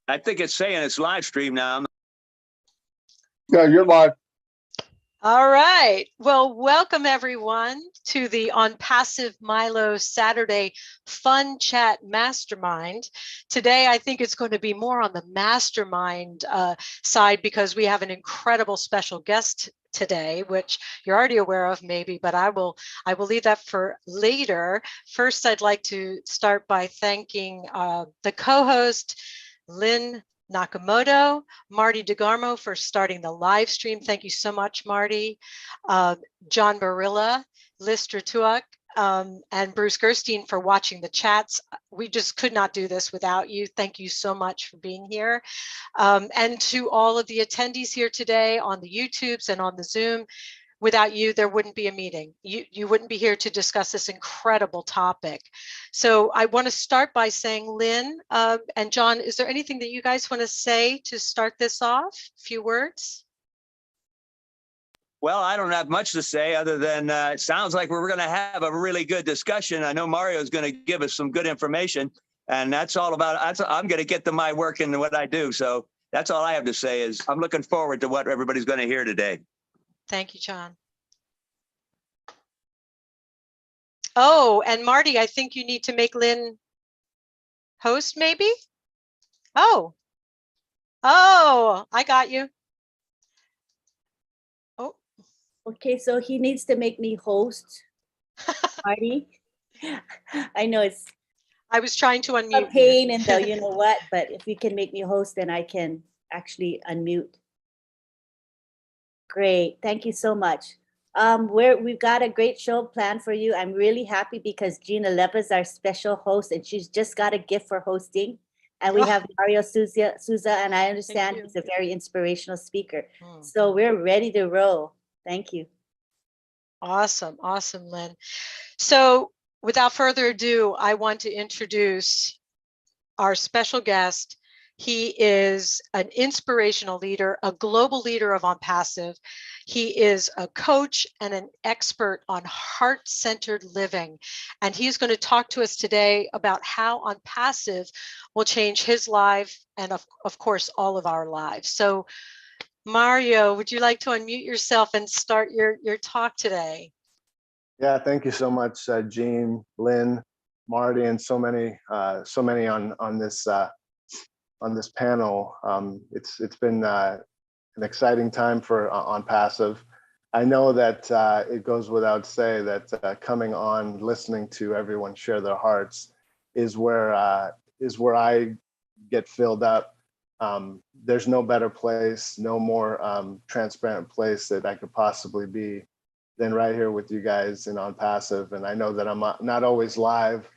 I think it's saying it's live stream now. Yeah, you're live. All right. Well, welcome everyone to the ONPASSIVE Milo Saturday Fun Chat Mastermind. Today, I think it's going to be more on the mastermind side because we have an incredible special guest today, which you're already aware of maybe, but I will leave that for later. First, I'd like to start by thanking the co-host, Lynn Nakamoto, Marty DeGarmo for starting the live stream. Thank you so much, Marty. John Barilla, Lister Tuak, and Bruce Gerstein for watching the chats. We just could not do this without you. Thank you so much for being here. And to all of the attendees here today on the YouTubes and on the Zoom. Without you, there wouldn't be a meeting. You wouldn't be here to discuss this incredible topic. So I want to start by saying, Lynn and John, is there anything that you guys want to say to start this off? A few words? Well, I don't have much to say other than it sounds like we're going to have a really good discussion. I know Mario is going to give us some good information, and that's all about, I'm going to get to my work and what I do. So that's all I have to say is I'm looking forward to what everybody's going to hear today. Thank you, John. Oh, and Marty, I think you need to make Lynn host, maybe? Oh, I got you. Oh. Okay, so he needs to make me host, Marty. I know it's I was trying to unmute a pain and the you know what, but if you can make me host, then I can actually unmute. Great, thank you so much. We've got a great show planned for you. I'm really happy because Gina Lepa is our special host and she's just got a gift for hosting. And we have Mario Souza, and I understand he's a very inspirational speaker. So we're ready to roll. Thank you. Awesome, awesome, Lynn. So without further ado, I want to introduce our special guest. He is an inspirational leader, a global leader of ONPASSIVE. He is a coach and an expert on heart-centered living. And he's going to talk to us today about how ONPASSIVE will change his life and of course, all of our lives. So Mario, would you like to unmute yourself and start your talk today? Yeah, thank you so much, Jean, Lynn, Marty, and so many on this panel. It's been an exciting time for ONPASSIVE. I know that it goes without say that coming on, listening to everyone share their hearts is where I get filled up. There's no better place, no more transparent place that I could possibly be than right here with you guys in ONPASSIVE. And I know that I'm not always live,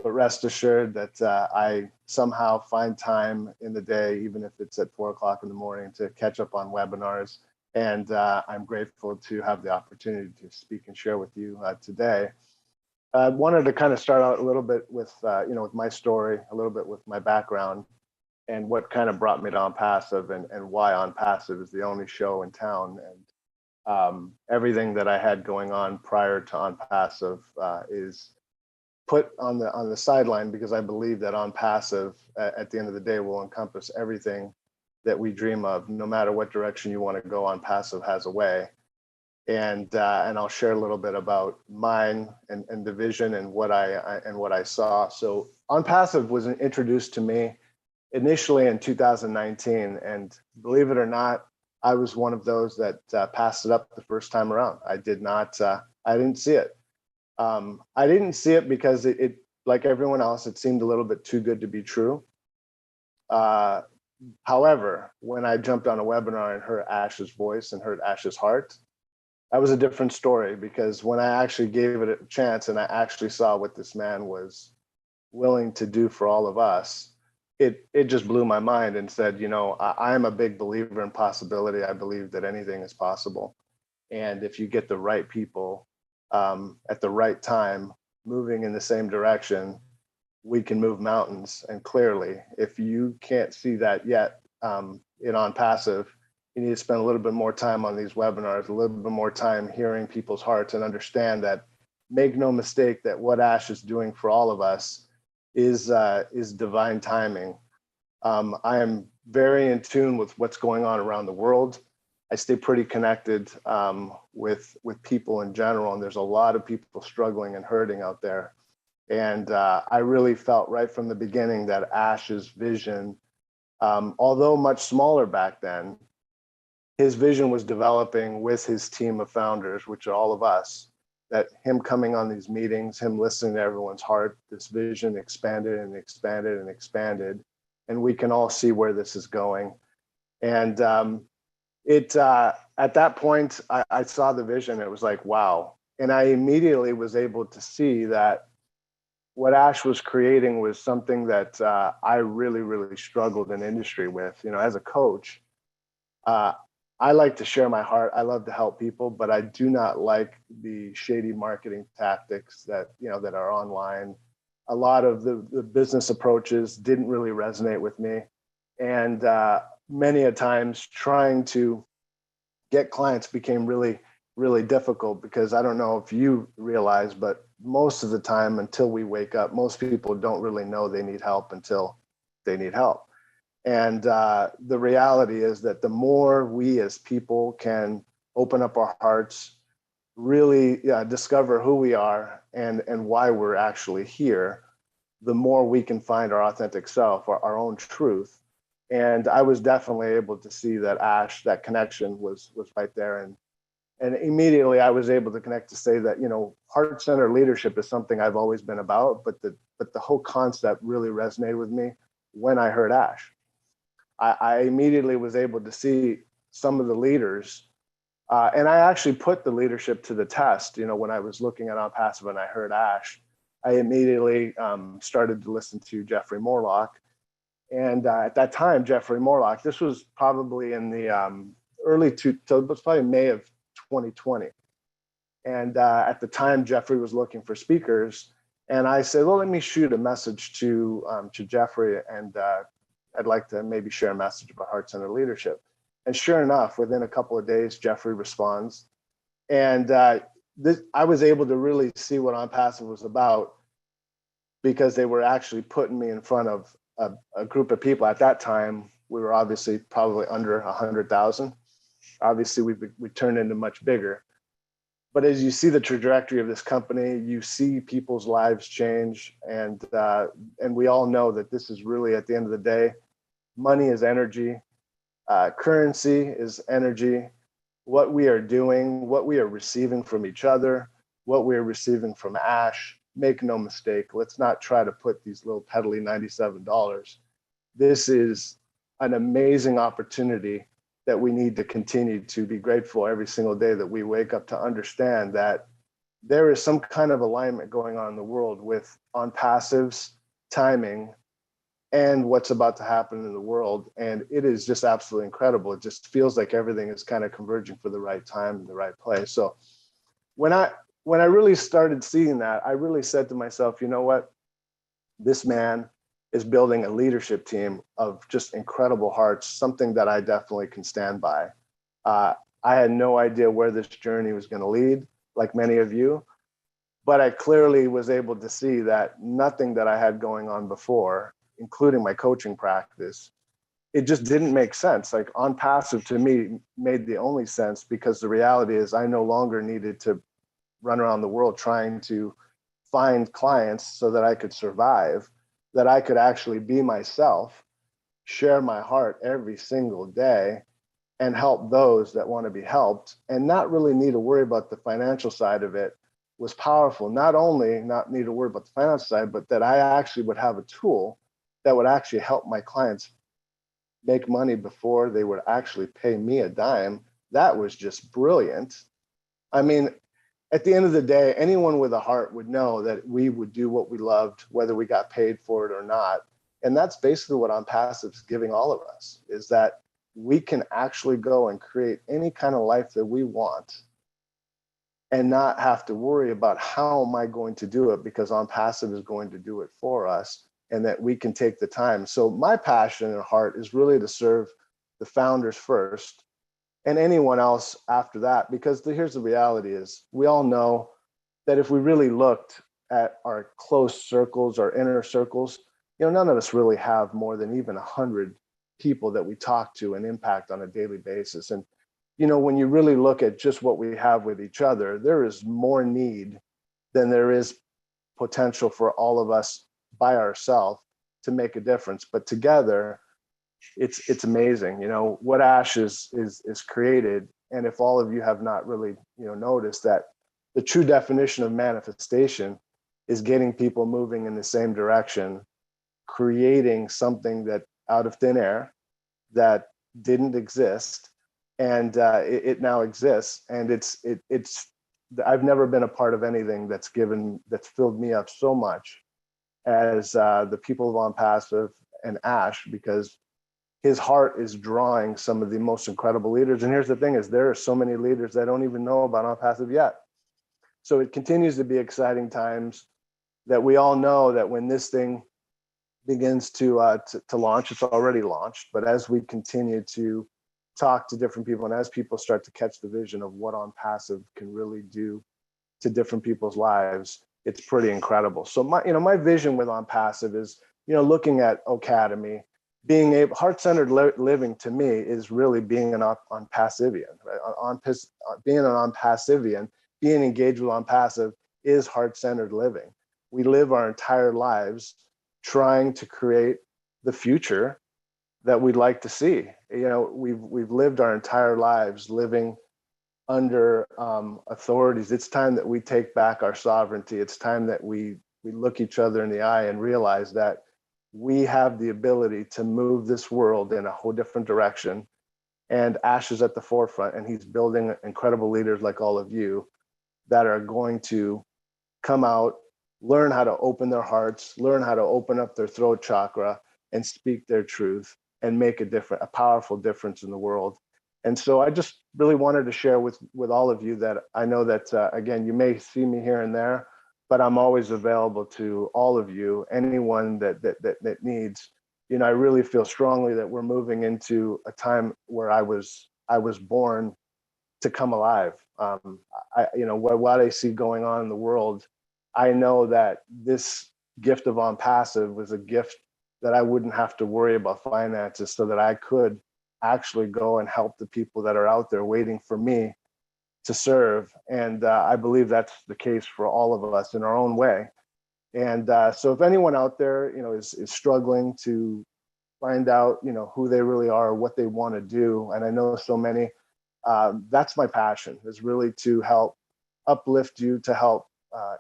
but rest assured that I somehow find time in the day, even if it's at 4 o'clock in the morning, to catch up on webinars. And I'm grateful to have the opportunity to speak and share with you today. I wanted to kind of start out a little bit with, with my story, a little bit with my background, and what kind of brought me to ONPASSIVE and why ONPASSIVE is the only show in town. And everything that I had going on prior to ONPASSIVE is put on the sideline because I believe that ONPASSIVE at the end of the day will encompass everything that we dream of. No matter what direction you want to go, ONPASSIVE has a way. And I'll share a little bit about mine and the vision and what I saw. So ONPASSIVE was introduced to me initially in 2019, and believe it or not, I was one of those that passed it up the first time around. I didn't see it. I didn't see it because it, like everyone else, it seemed a little bit too good to be true. However, when I jumped on a webinar and heard Ash's voice and heard Ash's heart, that was a different story, because when I actually gave it a chance and I actually saw what this man was willing to do for all of us, it just blew my mind and said, I'm a big believer in possibility. I believe that anything is possible. And if you get the right people at the right time, moving in the same direction, we can move mountains. And clearly, if you can't see that yet in ONPASSIVE, you need to spend a little bit more time on these webinars, a little bit more time hearing people's hearts, and understand that, make no mistake, that what Ash is doing for all of us is divine timing. I am very in tune with what's going on around the world. I stay pretty connected with people in general, and there's a lot of people struggling and hurting out there. And I really felt right from the beginning that Ash's vision, although much smaller back then, his vision was developing with his team of founders, which are all of us, that him coming on these meetings, him listening to everyone's heart, this vision expanded and expanded and expanded. And we can all see where this is going. And at that point, I saw the vision. It was like, wow. And I immediately was able to see that what Ash was creating was something that I really, really struggled in industry with. You know, as a coach, I like to share my heart. I love to help people, but I do not like the shady marketing tactics that, you know, that are online. A lot of the business approaches didn't really resonate with me. And many a times trying to get clients became really, really difficult, because I don't know if you realize, but most of the time until we wake up, most people don't really know they need help until they need help. And the reality is that the more we as people can open up our hearts, really discover who we are and why we're actually here, the more we can find our authentic self, our own truth. And I was definitely able to see that Ash, that connection was right there. And immediately I was able to connect to say that, you know, heart-centered leadership is something I've always been about, but the whole concept really resonated with me when I heard Ash. I immediately was able to see some of the leaders, and I actually put the leadership to the test. You know, when I was looking at ONPASSIVE and I heard Ash, I immediately started to listen to Jeffrey Morlock. And at that time, Jeffrey Morlock, this was probably in the so it was probably May of 2020. And at the time, Jeffrey was looking for speakers. And I said, well, let me shoot a message to Jeffrey, and I'd like to maybe share a message about heart-centered leadership. And sure enough, within a couple of days, Jeffrey responds. And I was able to really see what ONPASSIVE was about, because they were actually putting me in front of a group of people. At that time, we were obviously probably under 100,000. Obviously, we turned into much bigger. But as you see the trajectory of this company, you see people's lives change. And we all know that this is really, at the end of the day, money is energy. Currency is energy. What we are doing, what we are receiving from each other, what we are receiving from Ash, make no mistake, let's not try to put these little peddly $97. This is an amazing opportunity that we need to continue to be grateful every single day that we wake up, to understand that there is some kind of alignment going on in the world with ONPASSIVE's timing and what's about to happen in the world. And it is just absolutely incredible. It just feels like everything is kind of converging for the right time and the right place. So when I really started seeing that, I really said to myself, you know what? This man is building a leadership team of just incredible hearts, something that I definitely can stand by. I had no idea where this journey was going to lead, like many of you, but I clearly was able to see that nothing that I had going on before, including my coaching practice, it just didn't make sense. Like ONPASSIVE to me made the only sense, because the reality is I no longer needed to run around the world trying to find clients so that I could survive, that I could actually be myself, share my heart every single day, and help those that want to be helped, and not really need to worry about the financial side of it, was powerful. Not only not need to worry about the financial side, but that I actually would have a tool that would actually help my clients make money before they would actually pay me a dime. That was just brilliant. I mean, at the end of the day, anyone with a heart would know that we would do what we loved, whether we got paid for it or not. And that's basically what ONPASSIVE is giving all of us, is that we can actually go and create any kind of life that we want and not have to worry about how am I going to do it, because ONPASSIVE is going to do it for us, and that we can take the time. So my passion and heart is really to serve the founders first, and anyone else after that, because here's the reality is we all know that if we really looked at our close circles, our inner circles, none of us really have more than even 100 people that we talk to and impact on a daily basis. And, when you really look at just what we have with each other, there is more need than there is potential for all of us by ourselves to make a difference. But together, it's amazing, what Ash is created. And if all of you have not really, noticed that the true definition of manifestation is getting people moving in the same direction, creating something that out of thin air that didn't exist, and it now exists. And it's I've never been a part of anything that's filled me up so much as the people of ONPASSIVE and Ash, because his heart is drawing some of the most incredible leaders. And here's the thing is there are so many leaders that don't even know about ONPASSIVE yet. So it continues to be exciting times that we all know that when this thing begins to launch, it's already launched, but as we continue to talk to different people and as people start to catch the vision of what ONPASSIVE can really do to different people's lives, it's pretty incredible. So my vision with ONPASSIVE is, looking at Academy, being able, heart-centered living to me is really being an ONPASSIVian, right? Being an ONPASSIVian, being engaged with ONPASSIVE is heart-centered living. We live our entire lives trying to create the future that we'd like to see. We've lived our entire lives living under authorities. It's time that we take back our sovereignty. It's time that we look each other in the eye and realize that we have the ability to move this world in a whole different direction. And Ash is at the forefront, and he's building incredible leaders like all of you that are going to come out, learn how to open their hearts, learn how to open up their throat chakra and speak their truth and make a powerful difference in the world. And so I just really wanted to share with all of you that I know that, again, you may see me here and there, but I'm always available to all of you, anyone that needs. I really feel strongly that we're moving into a time where I was born to come alive. What I see going on in the world, I know that this gift of ONPASSIVE was a gift that I wouldn't have to worry about finances, so that I could actually go and help the people that are out there waiting for me to serve. And I believe that's the case for all of us in our own way. And so if anyone out there, is struggling to find out, who they really are, what they want to do, and I know so many, that's my passion, is really to help uplift you, to help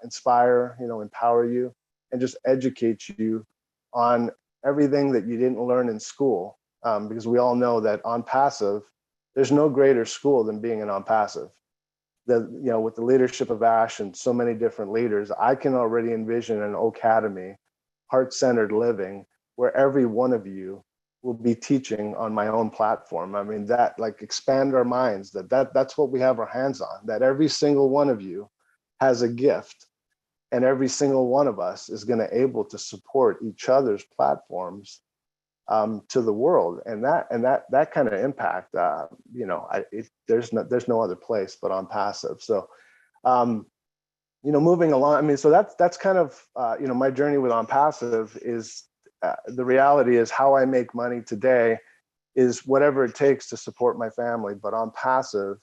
inspire, empower you, and just educate you on everything that you didn't learn in school. Because we all know that ONPASSIVE, there's no greater school than being an ONPASSIVE. With the leadership of Ash and so many different leaders, I can already envision an Academy, heart-centered living, where every one of you will be teaching on my own platform. I mean, that expand our minds, that's what we have our hands on, that every single one of you has a gift, and every single one of us is going to able to support each other's platforms to the world. And that kind of impact, there's no other place but ONPASSIVE. So, moving along, I mean, so that's kind of, my journey with ONPASSIVE is, the reality is how I make money today is whatever it takes to support my family. But ONPASSIVE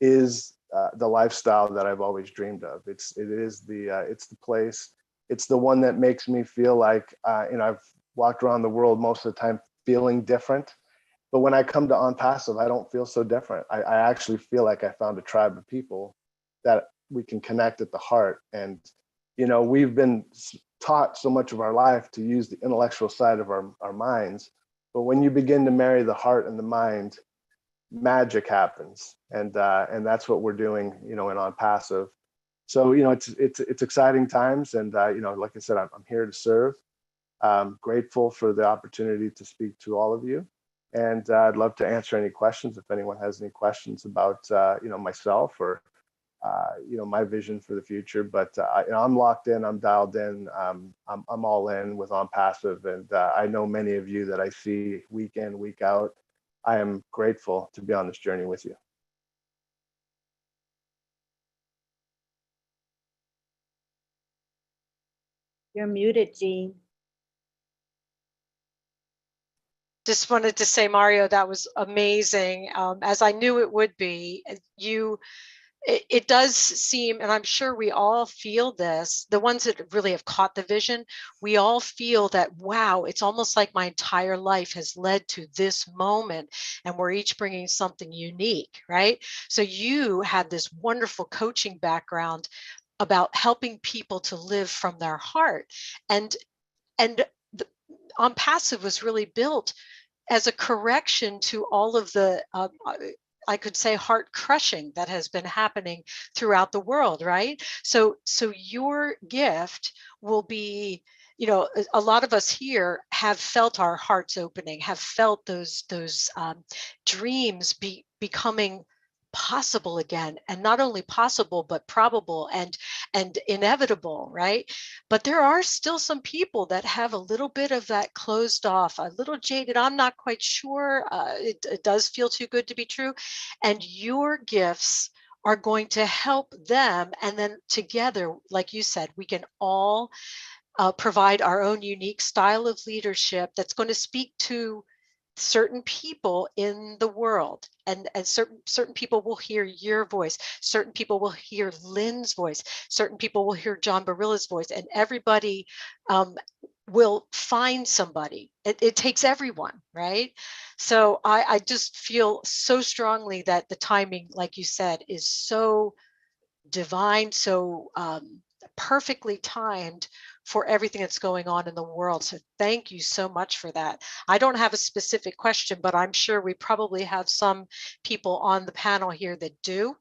is the lifestyle that I've always dreamed of. It's the place. It's the one that makes me feel like, I've walked around the world most of the time feeling different. But when I come to ONPASSIVE, I don't feel so different. I actually feel like I found a tribe of people that we can connect at the heart. And, we've been taught so much of our life to use the intellectual side of our minds. But when you begin to marry the heart and the mind, magic happens. And that's what we're doing, in ONPASSIVE. So, it's exciting times. And, like I said, I'm here to serve. I'm grateful for the opportunity to speak to all of you. And I'd love to answer any questions if anyone has any questions about, myself or, my vision for the future. But I'm locked in, I'm dialed in, I'm all in with ONPASSIVE. And I know many of you that I see week in, week out. I am grateful to be on this journey with you. You're muted, Jean. Just wanted to say, Mario, that was amazing. As I knew it would be. It does seem, and I'm sure we all feel this, the ones that really have caught the vision, we all feel that, wow, it's almost like my entire life has led to this moment, and we're each bringing something unique, right? So you had this wonderful coaching background about helping people to live from their heart. And ONPASSIVE was really built as a correction to all of the I could say heart crushing that has been happening throughout the world, right? So your gift will be, you know, a lot of us here have felt our hearts opening, have felt those dreams becoming possible again, and not only possible but probable and inevitable, right? But there are still some people that have a little bit of that closed off, a little jaded. I'm not quite sure. It does feel too good to be true. And your gifts are going to help them. And then together, like you said, we can all provide our own unique style of leadership that's going to speak to certain people in the world, and certain people will hear your voice, certain people will hear Lynn's voice, certain people will hear John Barilla's voice, and everybody will find somebody. It takes everyone, right? So I just feel so strongly that the timing, like you said, is so divine, so perfectly timed for everything that's going on in the world. So thank you so much for that. I don't have a specific question, but I'm sure we probably have some people on the panel here that do.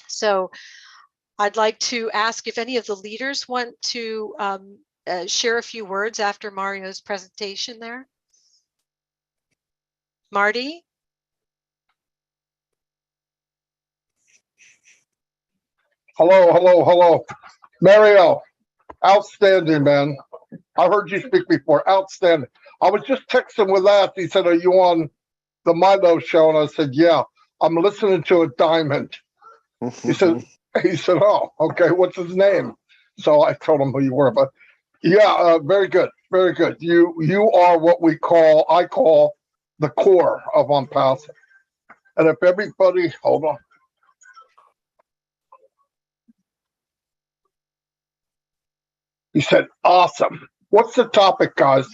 So I'd like to ask if any of the leaders want to share a few words after Mario's presentation there. Marty? Hello. Mario, outstanding, man. I heard you speak before. Outstanding. I was just texting with that. He said, are you on the Milo show? And I said, yeah, I'm listening to a diamond. He said, oh, okay, what's his name? So I told him who you were, but yeah, very good. Very good. You are what I call the core of ONPASSIVE. And if everybody, hold on. He said, awesome. What's the topic, guys?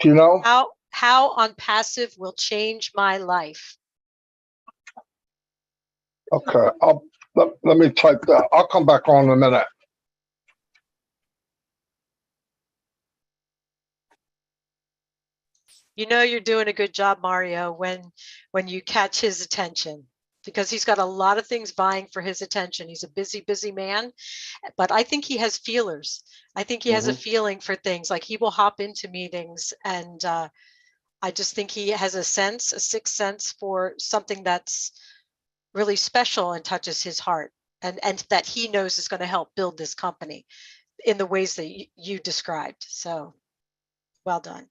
Do you know? How ONPASSIVE will change my life. Okay, let me type that. I'll come back on in a minute. You know you're doing a good job, Mario, when you catch his attention, because he's got a lot of things vying for his attention. He's a busy man, but I think he has feelers. I think he has a feeling for things. Like, he will hop into meetings, and I just think he has a sixth sense for something that's really special and touches his heart, and that he knows is going to help build this company in the ways that you described. So well done.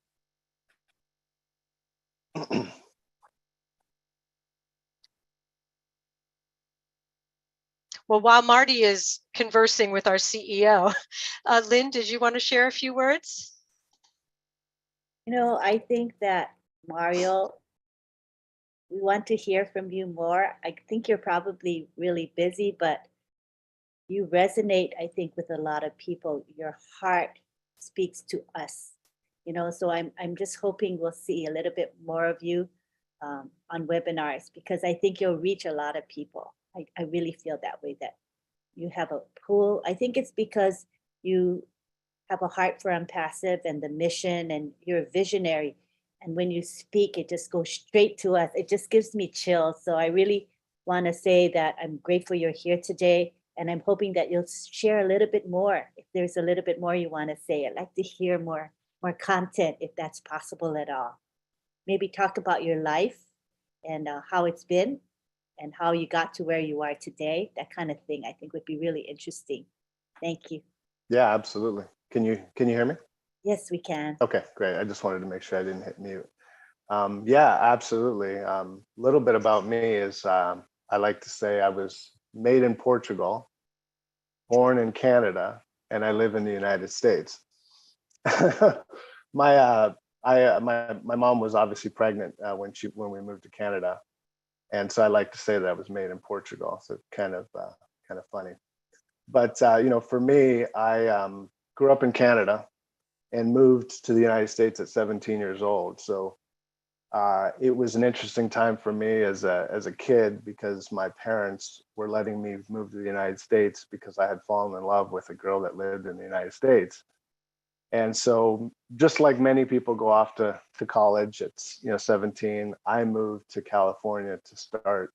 Well, while Marty is conversing with our CEO, Lynn, did you want to share a few words? You know, I think that, Mario, we want to hear from you more. I think you're probably really busy, but you resonate, I think, with a lot of people. Your heart speaks to us, you know, so I'm just hoping we'll see a little bit more of you on webinars, because I think you'll reach a lot of people. I really feel that way, that you have a pool. I think it's because you have a heart for ONPASSIVE and the mission, and you're a visionary. And when you speak, it just goes straight to us. It just gives me chills. So I really want to say that I'm grateful you're here today. And I'm hoping that you'll share a little bit more. If there's a little bit more you want to say, I'd like to hear more content, if that's possible at all. Maybe talk about your life and how it's been and how you got to where you are today. That kind of thing, I think, would be really interesting. Thank you. Yeah, absolutely. Can you hear me? Yes, we can. Okay, great. I just wanted to make sure I didn't hit mute. Yeah, absolutely. A little bit about me is I like to say I was made in Portugal, born in Canada, and I live in the United States. My mom was obviously pregnant when we moved to Canada, and so I like to say that I was made in Portugal. So kind of funny. But for me, I grew up in Canada and moved to the United States at 17 years old. So it was an interesting time for me as a kid, because my parents were letting me move to the United States because I had fallen in love with a girl that lived in the United States. And so just like many people go off to college at 17, I moved to California to start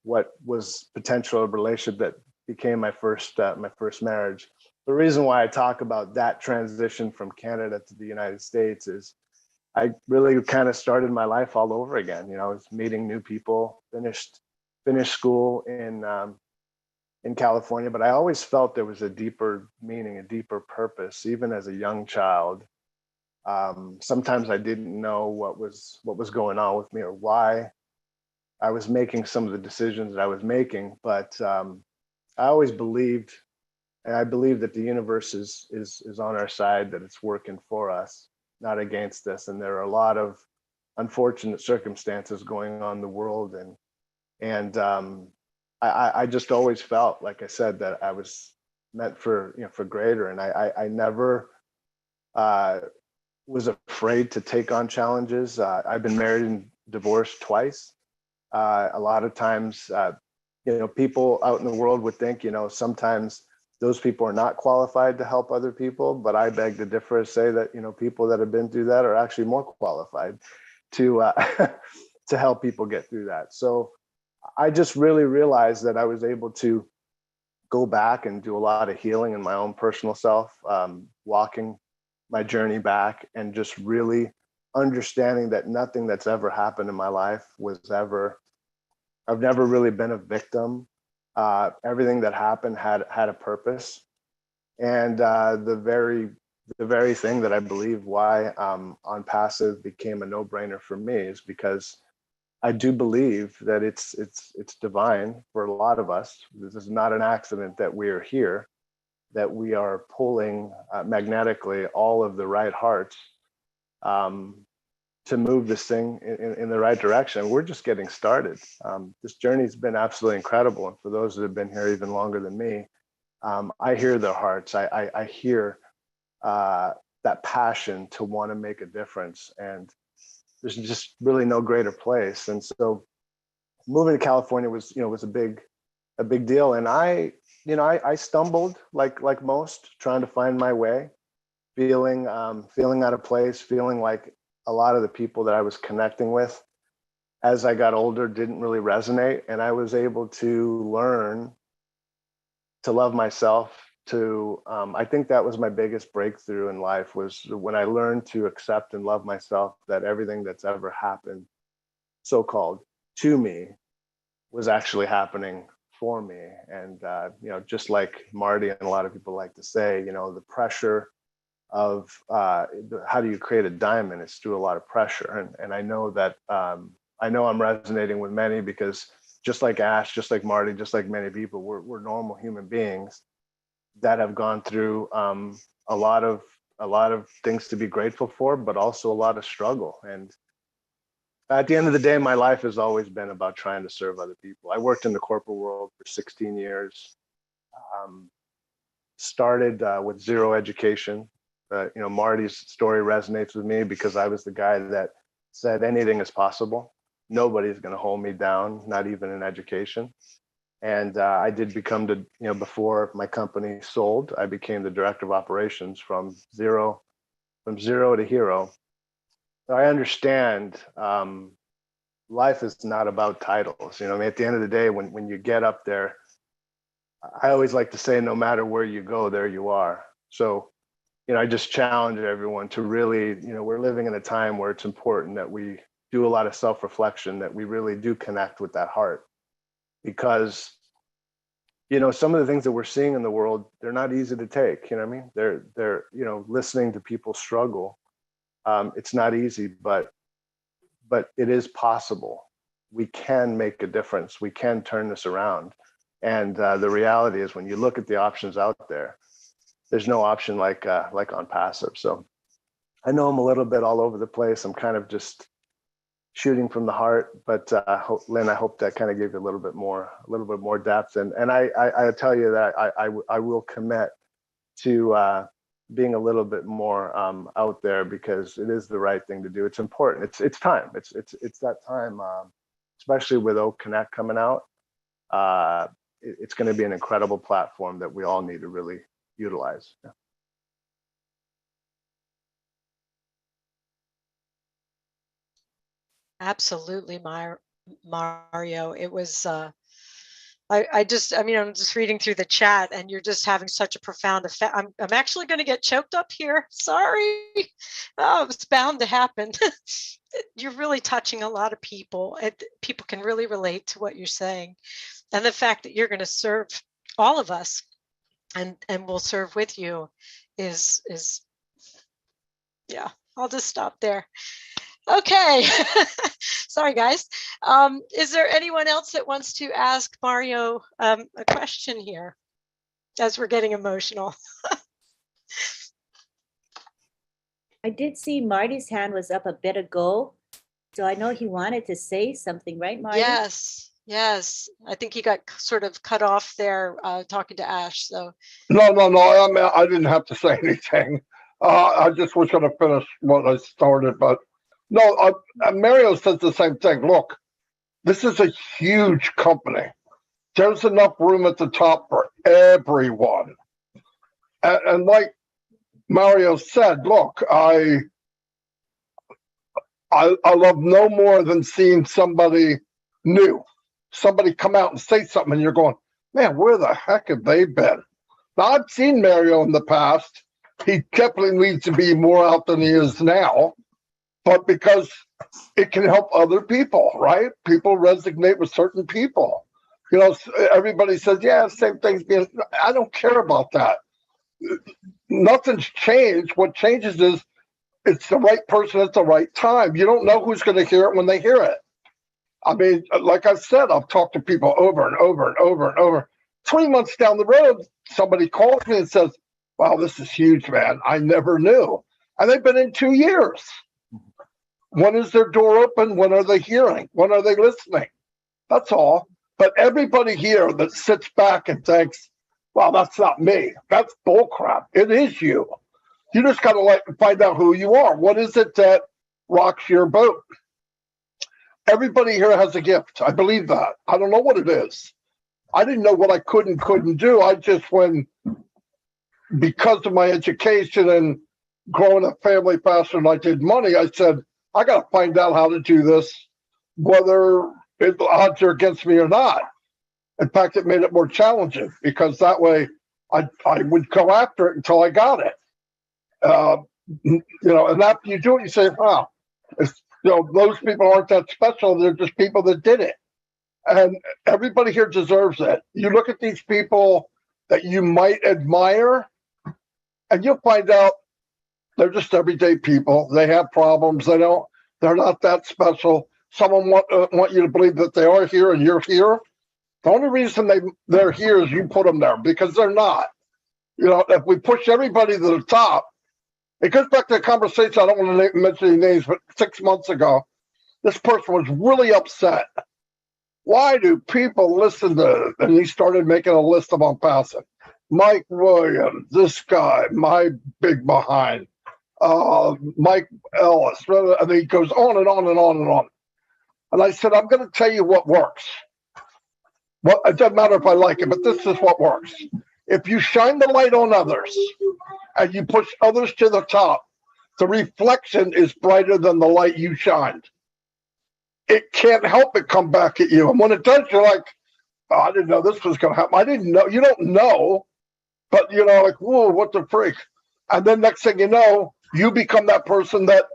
what was potential a relationship that became my first marriage. The reason why I talk about that transition from Canada to the United States is I really kind of started my life all over again. I was meeting new people, finished school in California, but I always felt there was a deeper meaning, a deeper purpose, even as a young child. Sometimes I didn't know what was going on with me or why I was making some of the decisions that I was making, but I always believed, and I believe that the universe is on our side, that it's working for us, not against us. And there are a lot of unfortunate circumstances going on in the world, and I just always felt, like I said, that I was meant for greater, and I never was afraid to take on challenges. I've been married and divorced twice. A lot of times, people out in the world would think, sometimes those people are not qualified to help other people, but I beg to differ, say that, people that have been through that are actually more qualified to to help people get through that. So I just really realized that I was able to go back and do a lot of healing in my own personal self, walking my journey back, and just really understanding that nothing that's ever happened in my life I've never really been a victim. Everything that happened had a purpose. And the very thing that I believe why ONPASSIVE became a no-brainer for me is because I do believe that it's divine for a lot of us. This is not an accident that we are here, that we are pulling magnetically all of the right hearts to move this thing in the right direction. We're just getting started. This journey's been absolutely incredible. And for those that have been here even longer than me, I hear their hearts. I hear that passion to want to make a difference. And there's just really no greater place. And so moving to California was a big deal. And I stumbled like most, trying to find my way, feeling out of place, feeling like a lot of the people that I was connecting with as I got older didn't really resonate. And I was able to learn to love myself. I think that was my biggest breakthrough in life, was when I learned to accept and love myself, that everything that's ever happened, so-called, to me was actually happening for me. And just like Marty and a lot of people like to say, the pressure of how do you create a diamond? It's through a lot of pressure. And I know that I know I'm resonating with many, because just like Ash, just like Marty, just like many people, we're normal human beings that have gone through a lot of things to be grateful for, but also a lot of struggle. And at the end of the day, my life has always been about trying to serve other people. I worked in the corporate world for 16 years, started with zero education. Marty's story resonates with me because I was the guy that said anything is possible. Nobody's going to hold me down, not even in education. And I did become before my company sold, I became the director of operations from zero to hero. So I understand life is not about titles. At the end of the day, when you get up there, I always like to say, no matter where you go, there you are. So, I just challenge everyone to really, we're living in a time where it's important that we do a lot of self-reflection, that we really do connect with that heart. Because, some of the things that we're seeing in the world, they're not easy to take. They're listening to people struggle. It's not easy, but it is possible. We can make a difference. We can turn this around. And the reality is, when you look at the options out there, there's no option like ONPASSIVE. So I know I'm a little bit all over the place. I'm kind of just shooting from the heart, but Lynn, I hope that kind of gave you a little bit more depth. And I tell you that I will commit to being a little bit more out there, because it is the right thing to do. It's important. It's time. It's that time, especially with Oak Connect coming out. It's going to be an incredible platform that we all need to really utilize. Yeah. Absolutely, Mario. It was, I'm just reading through the chat, and you're just having such a profound effect. I'm actually going to get choked up here. Sorry. Oh, it's bound to happen. You're really touching a lot of people. People can really relate to what you're saying. And the fact that you're going to serve all of us and we'll serve with you is, yeah, I'll just stop there. Okay. Sorry, guys. Is there anyone else that wants to ask Mario a question here as we're getting emotional? I did see Marty's hand was up a bit ago. So I know he wanted to say something, right, Marty? Yes. Yes. I think he got sort of cut off there talking to Ash. So No. I didn't have to say anything. I just was going to finish what I started, but no, Mario says the same thing. Look, this is a huge company. There's enough room at the top for everyone. And like Mario said, look, I love no more than seeing somebody new, somebody come out and say something, and you're going, man, where the heck have they been? Now, I've seen Mario in the past. He definitely needs to be more out than he is now. But because it can help other people, right? People resonate with certain people. You know, everybody says, yeah, same thing's being, I don't care about that. Nothing's changed. What changes is it's the right person at the right time. You don't know who's going to hear it when they hear it. I mean, like I said, I've talked to people over and over and over and over. 3 months down the road, somebody calls me and says, wow, this is huge, man. I never knew. And they've been in 2 years. When is their door open? When are they hearing? When are they listening? That's all. But everybody here that sits back and thinks, well, that's not me. That's bullcrap. It is you. You just got to find out who you are. What is it that rocks your boat? Everybody here has a gift. I believe that. I don't know what it is. I didn't know what I could and couldn't do. I just, because of my education and growing a family faster than I did money, I said, I got to find out how to do this, whether the odds are against me or not. In fact, it made it more challenging, because that way I would go after it until I got it. You know, and after you do it, you say, wow, those people aren't that special. They're just people that did it. And everybody here deserves it. You look at these people that you might admire, and you'll find out they're just everyday people. They have problems. They're not that special. Someone want you to believe that they are here and you're here. The only reason they're here is you put them there, because they're not. You know, if we push everybody to the top, it goes back to a conversation. I don't want to mention any names, but 6 months ago, this person was really upset. Why do people listen to, and he started making a list of ONPASSIVE. Mike Williams, this guy, my big behind. Mike Ellis, and he goes on and on and on and on. And I said, I'm going to tell you what works. Well, it doesn't matter if I like it, but this is what works. If you shine the light on others and you push others to the top, the reflection is brighter than the light you shined. It can't help but come back at you. And when it does, you're like, oh, I didn't know this was going to happen. I didn't know. You don't know, but like, whoa, what the freak? And then next thing you know, you become that person that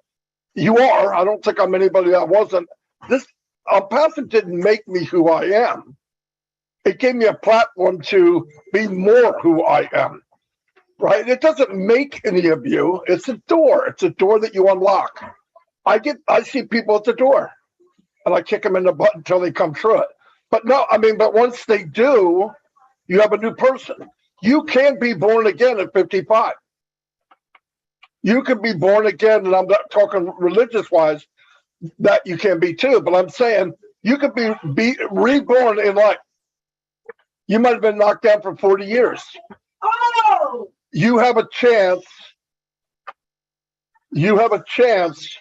you are. I don't think I'm anybody that wasn't. This ONPASSIVE didn't make me who I am. It gave me a platform to be more who I am, right? It doesn't make any of you. It's a door. It's a door that you unlock. I see people at the door, and I kick them in the butt until they come through it. But no, but once they do, you have a new person. You can be born again at 55. You can be born again, and I'm not talking religious-wise, that you can be too, but I'm saying you could be reborn in life. You might have been knocked down for 40 years. Oh! You have a chance. You have a chance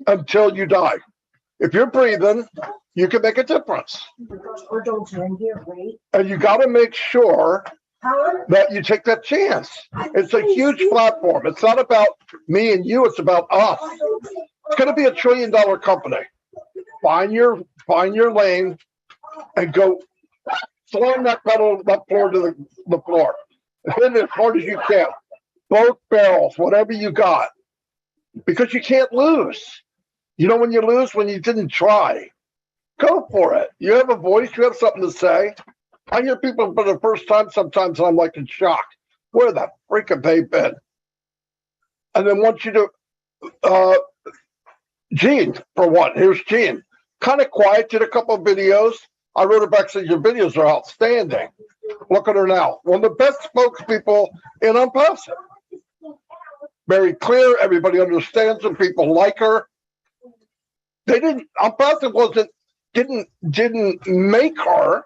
until you die. If you're breathing, you can make a difference. And you got to make sure that you take that chance. It's a huge platform. It's not about me and you. It's about us. It's going to be $1 trillion company. Find your lane and go slam that pedal, that floor to the floor. Hit it as hard as you can. Both barrels, whatever you got. Because you can't lose. You know when you lose? When you didn't try. Go for it. You have a voice. You have something to say. I hear people for the first time sometimes, and I'm like in shock. Where the freak have they been? And then once you do, Gene, for one. Here's Gene. Kind of quiet, did a couple of videos. I wrote her back, said, your videos are outstanding. Look at her now. One of the best spokespeople in ONPASSIVE. Very clear. Everybody understands her. People like her. They didn't, ONPASSIVE didn't make her.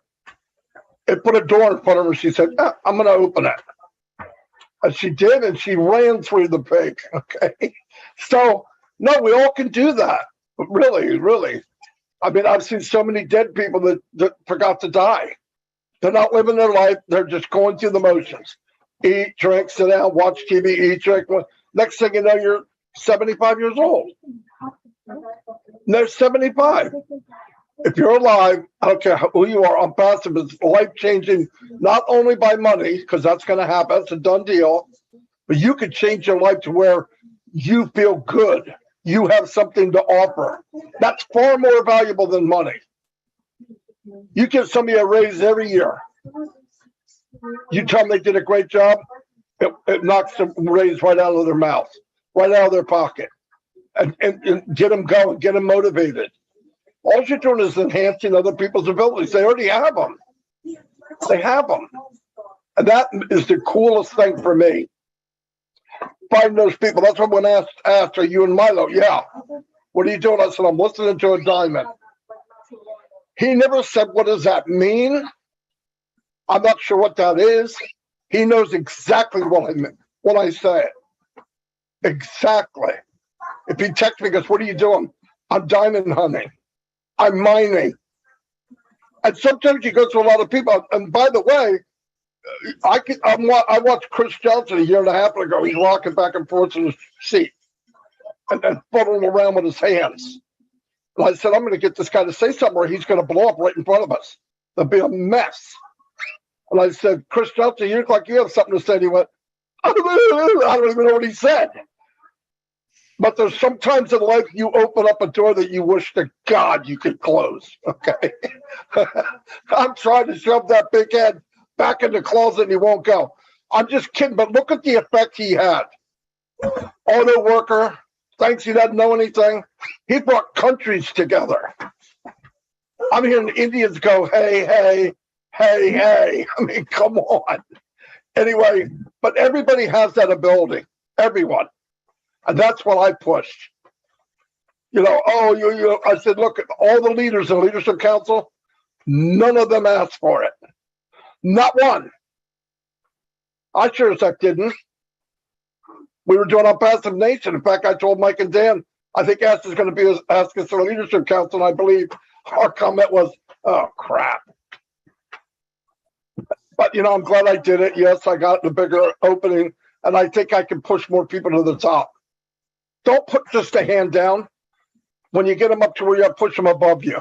It put a door in front of her. She said, I'm going to open it. And she did, and she ran through the pig. Okay. So, no, we all can do that. Really, really. I mean, I've seen so many dead people that forgot to die. They're not living their life. They're just going through the motions. Eat, drink, sit down, watch TV, eat, drink. Next thing you know, you're 75 years old. No, 75. If you're alive, I don't care who you are, ONPASSIVE is life-changing, not only by money, because that's going to happen, it's a done deal, but you can change your life to where you feel good. You have something to offer. That's far more valuable than money. You give somebody a raise every year. You tell them they did a great job, it knocks the raise right out of their mouth, right out of their pocket, and get them going, get them motivated. All you're doing is enhancing other people's abilities. They already have them. They have them. And that is the coolest thing for me. Find those people. That's what when asked, are you and Milo? Yeah. What are you doing? I said, I'm listening to a diamond. He never said, what does that mean? I'm not sure what that is. He knows exactly what I mean when I say it. Exactly. If he texts me, goes, what are you doing? I'm diamond hunting. I'm mining. And sometimes you go to a lot of people. And by the way, I watched Chris Johnson a year and a half ago. He's rocking back and forth in his seat and fumbling around with his hands. And I said, I'm going to get this guy to say something or he's going to blow up right in front of us. There'll be a mess. And I said, Chris Johnson, you look like you have something to say. And he went, I don't even know what he said. But there's sometimes in life you open up a door that you wish to God you could close. Okay. I'm trying to shove that big head back in the closet and he won't go. I'm just kidding, but look at the effect he had. Auto worker, thinks he doesn't know anything. He brought countries together. I'm hearing Indians go, hey, hey, hey, hey. I mean, come on. Anyway, but everybody has that ability. Everyone. And that's what I pushed. You know, I said, look, all the leaders in the Leadership Council, none of them asked for it. Not one. I sure as heck didn't. We were doing ONPASSIVE Nation. In fact, I told Mike and Dan, I think Ash is going to be ask us to the Leadership Council. And I believe our comment was, oh, crap. But, you know, I'm glad I did it. Yes, I got the bigger opening. And I think I can push more people to the top. Don't put just a hand down. When you get them up to where you have, push them above you.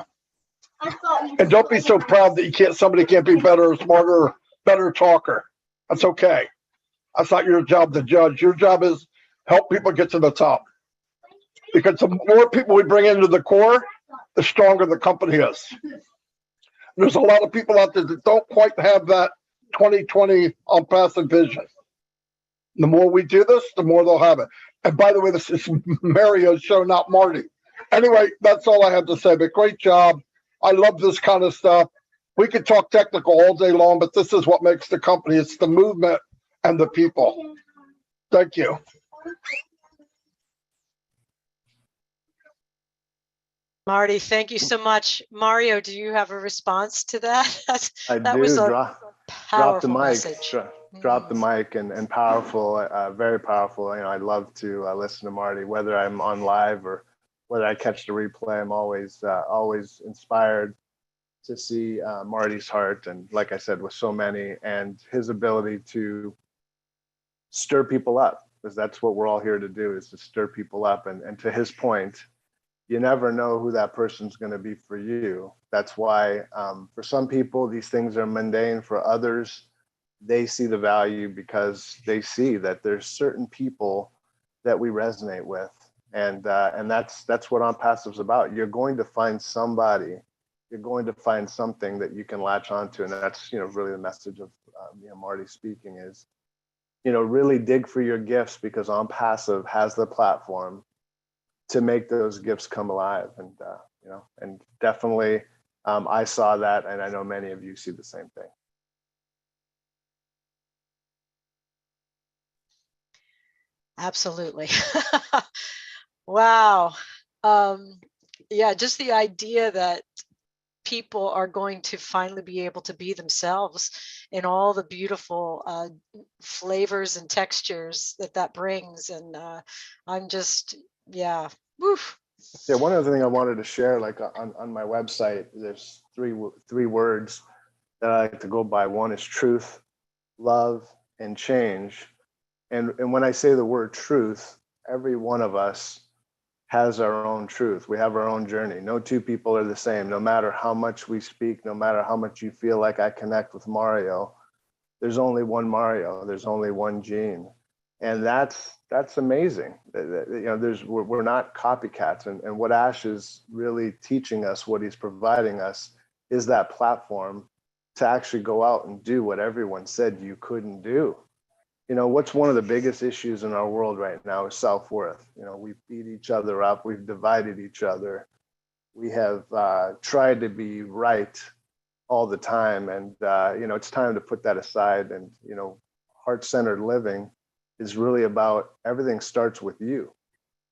And don't be so proud that somebody can't be better or smarter or better talker. That's okay. That's not your job to judge. Your job is help people get to the top. Because the more people we bring into the core, the stronger the company is. There's a lot of people out there that don't quite have that 2020 ONPASSIVE vision. The more we do this, the more they'll have it. And by the way, this is Mario's show, not Marty. Anyway, that's all I have to say. But great job. I love this kind of stuff. We could talk technical all day long, but this is what makes the company. It's the movement and the people. Thank you. Marty, thank you so much. Mario, do you have a response to that? I That do. was a Drop the powerful mic. message. Drop the mic and powerful, very powerful. You know, I love to listen to Marty, whether I'm on live or whether I catch the replay. I'm always inspired to see Marty's heart, and like I said, with so many, and his ability to stir people up, because that's what we're all here to do, is to stir people up. And to his point, you never know who that person's going to be for you. That's why for some people, these things are mundane. For others, they see the value because they see that there's certain people that we resonate with. And that's what ONPASSIVE is about. You're going to find somebody, you're going to find something that you can latch onto. And that's, really the message of Marty speaking is, really dig for your gifts, because ONPASSIVE has the platform to make those gifts come alive. And, and definitely I saw that, and I know many of you see the same thing. Absolutely. Wow. Yeah, just the idea that people are going to finally be able to be themselves in all the beautiful flavors and textures that brings. And I'm just, yeah. Woof. Yeah, one other thing I wanted to share, like on my website, there's three words that I like to go by. One is truth, love, and change. And when I say the word truth, every one of us has our own truth. We have our own journey. No two people are the same. No matter how much we speak, no matter how much you feel like I connect with Mario, there's only one Mario. There's only one Gene. And that's amazing. We're not copycats. And what Ash is really teaching us, what he's providing us, is that platform to actually go out and do what everyone said you couldn't do. What's one of the biggest issues in our world right now is self-worth. We beat each other up. We've divided each other. We have tried to be right all the time. And, it's time to put that aside. And, heart-centered living is really about everything starts with you,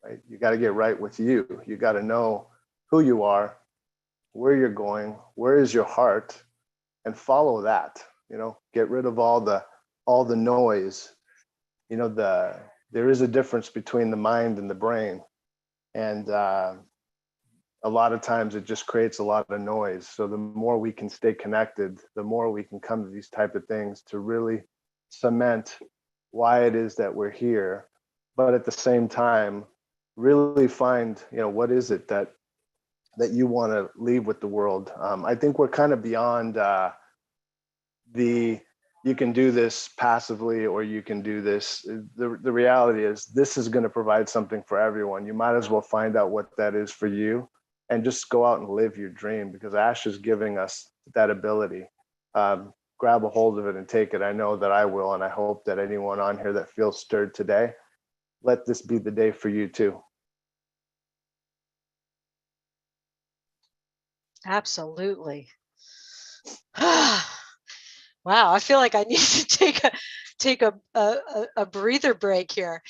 right? You got to get right with you. You got to know who you are, where you're going, where is your heart, and follow that. Get rid of all the noise. There is a difference between the mind and the brain, and a lot of times it just creates a lot of noise. So the more we can stay connected, the more we can come to these type of things to really cement why it is that we're here, but at the same time really find what is it that you want to leave with the world. I think we're kind of beyond you can do this passively or you can do this. The reality is this is going to provide something for everyone. You might as well find out what that is for you and just go out and live your dream, because Ash is giving us that ability. Grab a hold of it and take it. I know that I will, and I hope that anyone on here that feels stirred today, let this be the day for you too. Absolutely. Wow, I feel like I need to take a breather break here.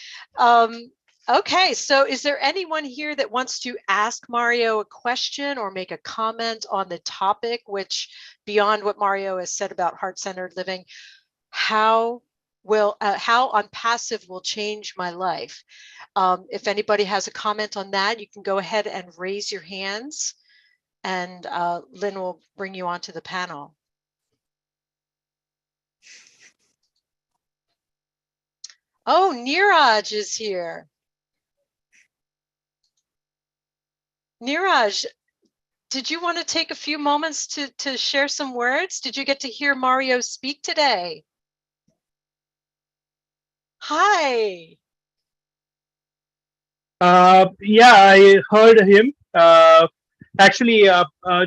Okay, so is there anyone here that wants to ask Mario a question or make a comment on the topic, which beyond what Mario has said about heart-centered living, how ONPASSIVE will change my life? If anybody has a comment on that, you can go ahead and raise your hands, and Lynn will bring you onto the panel. Oh, Neeraj is here. Neeraj, did you want to take a few moments to share some words? Did you get to hear Mario speak today? Hi. Yeah, I heard him. Actually,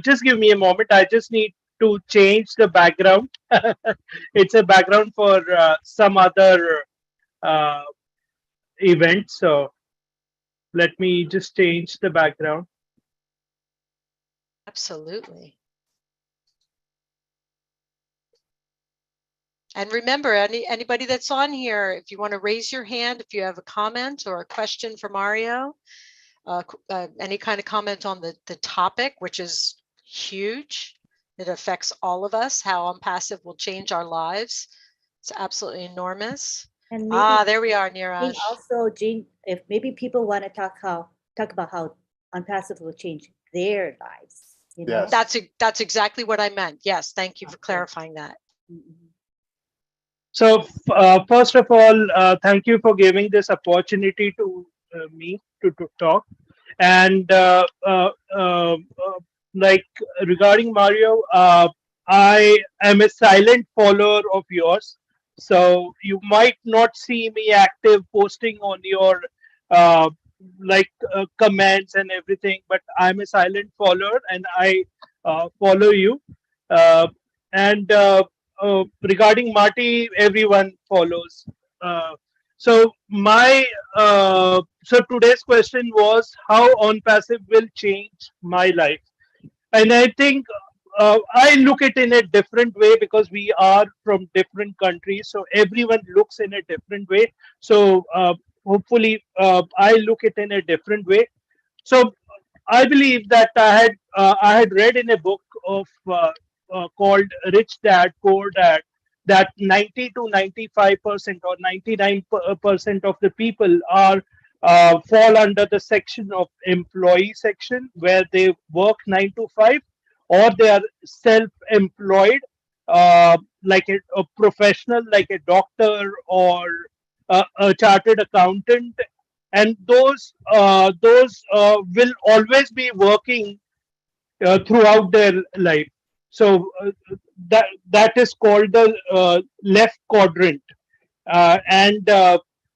just give me a moment. I just need to change the background. It's a background for some other event. So let me just change the background. Absolutely. And remember, anybody that's on here, if you want to raise your hand, if you have a comment or a question for Mario, any kind of comment on the topic, which is huge. It affects all of us, how ONPASSIVE will change our lives. It's absolutely enormous. And maybe, There we are, Neeraj. also, Jean, if maybe people want to talk about how ONPASSIVE will change their lives. You know? Yes. That's exactly what I meant. Yes, thank you for clarifying that. Mhm. So first of all, thank you for giving this opportunity to me to talk. And like regarding Mario, I am a silent follower of yours. So you might not see me active posting on your comments and everything, but I'm a silent follower and I follow you. And regarding Marty, everyone follows. So so today's question was how ONPASSIVE will change my life, and I think I look it in a different way because we are from different countries, so everyone looks in a different way. So hopefully, I look it in a different way. So I believe that I had read in a book of called Rich Dad Poor Dad that 90 to 95% or 99% of the people are fall under the section of employee section where they work 9 to 5, or they are self-employed, like a professional, like a doctor or a chartered accountant, and those will always be working throughout their life. So that is called the left quadrant. And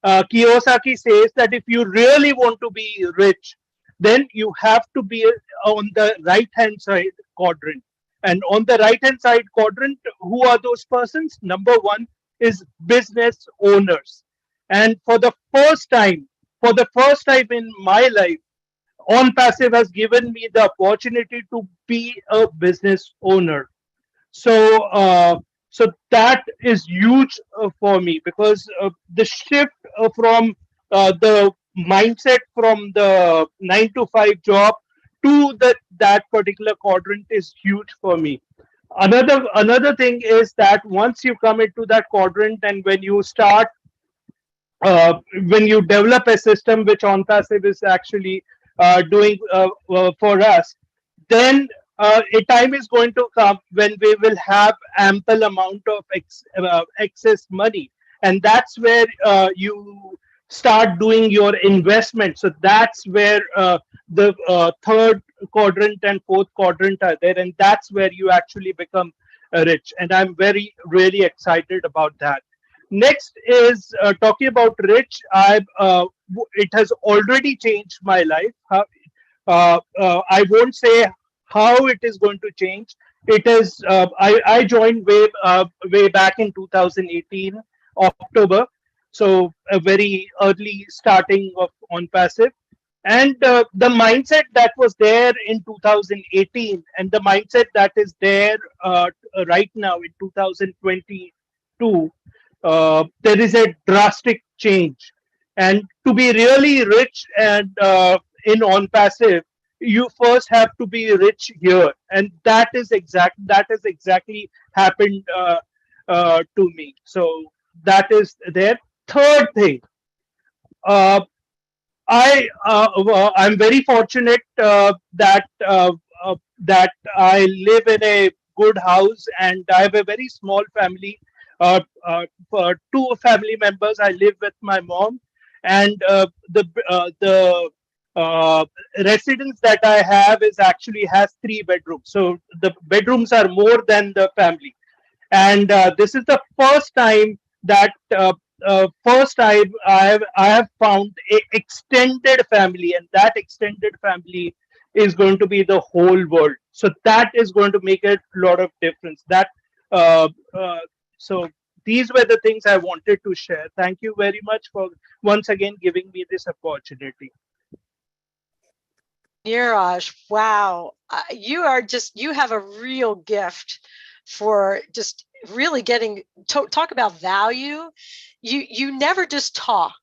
Kiyosaki says that if you really want to be rich, then you have to be on the right hand side quadrant. And on the right hand side quadrant, who are those persons? Number one is business owners. And for the first time in my life, ONPASSIVE has given me the opportunity to be a business owner. So so that is huge for me, because the shift from the mindset from the 9 to 5 job to that particular quadrant is huge for me. Another thing is that once you come into that quadrant, and when you develop a system which ONPASSIVE is actually doing for us, then a time is going to come when we will have ample amount of excess money, and that's where you start doing your investment. So that's where the third quadrant and fourth quadrant are there, and that's where you actually become rich. And I'm really excited about that. Next is talking about rich. It has already changed my life. I won't say how it is going to change. It is. I joined way back in 2018 October, so a very early starting of ONPASSIVE. And the mindset that was there in 2018 and the mindset that is there right now in 2022, there is a drastic change. And to be really rich and in ONPASSIVE, you first have to be rich here, and that is exactly happened to me. So that is there. Third thing, I'm very fortunate that I live in a good house, and I have a very small family. For 2 family members, I live with my mom, and the residence that I have actually has 3 bedrooms. So the bedrooms are more than the family, and this is the first time that I have found a extended family, and that extended family is going to be the whole world. So that is going to make a lot of difference. So these were the things I wanted to share. Thank you very much for once again giving me this opportunity. Neeraj, wow, you have a real gift for just really getting talk about value. You never just talk.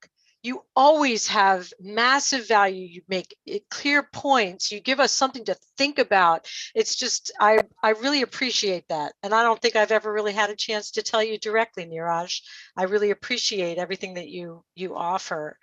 You always have massive value. You make it clear points. You give us something to think about. It's just, I really appreciate that. And I don't think I've ever really had a chance to tell you directly, Neeraj. I really appreciate everything that you offer.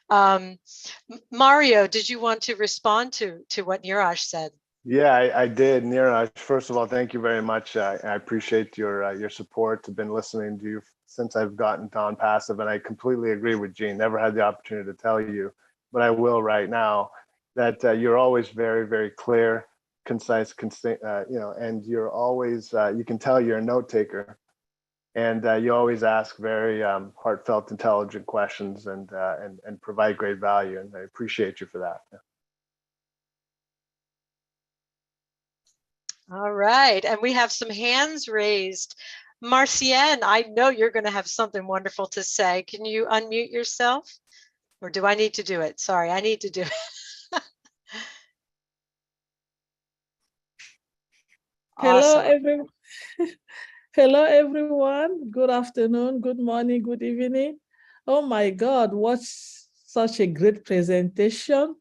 Mario, did you want to respond to what Neeraj said? Yeah, I did. Neeraj, first of all, thank you very much. I appreciate your support. I've been listening to you since I've gotten to ONPASSIVE, and I completely agree with Gene. Never had the opportunity to tell you, but I will right now, that you're always very, very clear, concise, and you're always, you can tell you're a note taker, and you always ask very heartfelt, intelligent questions, and provide great value, and I appreciate you for that. All right, and we have some hands raised. Marcienne, I know you're going to have something wonderful to say. Can you unmute yourself? Or do I need to do it? Sorry, I need to do it. Hello, Awesome. Hello, everyone. Good afternoon, good morning, good evening. Oh my God, what such a great presentation.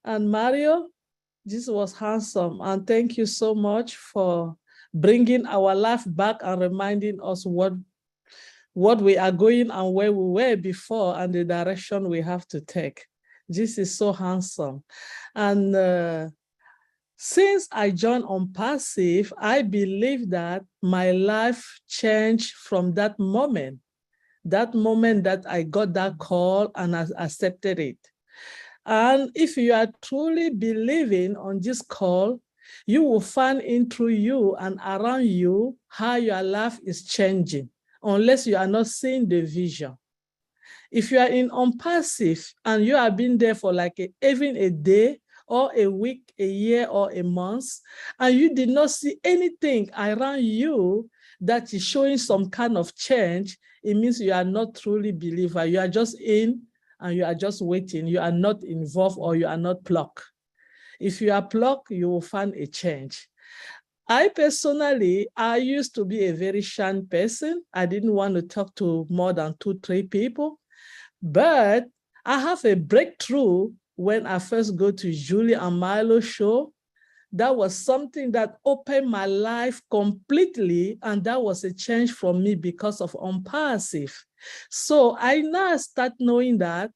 And Mario, this was handsome. And thank you so much for bringing our life back and reminding us what we are going and where we were before and the direction we have to take. This is so handsome. And since I joined ONPASSIVE, I believe that my life changed from that moment that I got that call and I accepted it. And if you are truly believing on this call, you will find in through you and around you how your life is changing, unless you are not seeing the vision. If you are in ONPASSIVE and you have been there for like even a day or a week, a year, or a month, and you did not see anything around you that is showing some kind of change, it means you are not truly believer. You are just in and you are just waiting. You are not involved or you are not plugged. If you are plugged, you will find a change. I personally, I used to be a very shy person. I didn't want to talk to more than 2-3 people, but I have a breakthrough when I first go to Julie and Milo show. That was something that opened my life completely, and that was a change for me because of ONPASSIVE. So I now start knowing that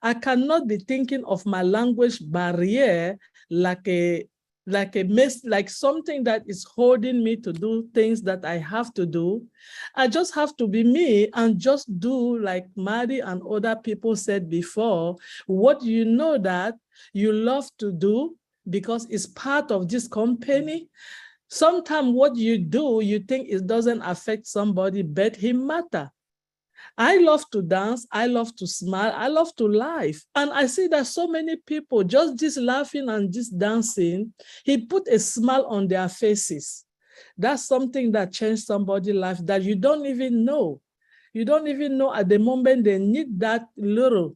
I cannot be thinking of my language barrier like something that is holding me to do things that I have to do. I just have to be me and just do like Maddie and other people said before, what you know that you love to do because it's part of this company. Sometimes what you do, you think it doesn't affect somebody, but it matters. I love to dance, I love to smile, I love to laugh. And I see that so many people, just this laughing and this dancing, he put a smile on their faces. That's something that changed somebody's life that you don't even know. You don't even know at the moment they need that little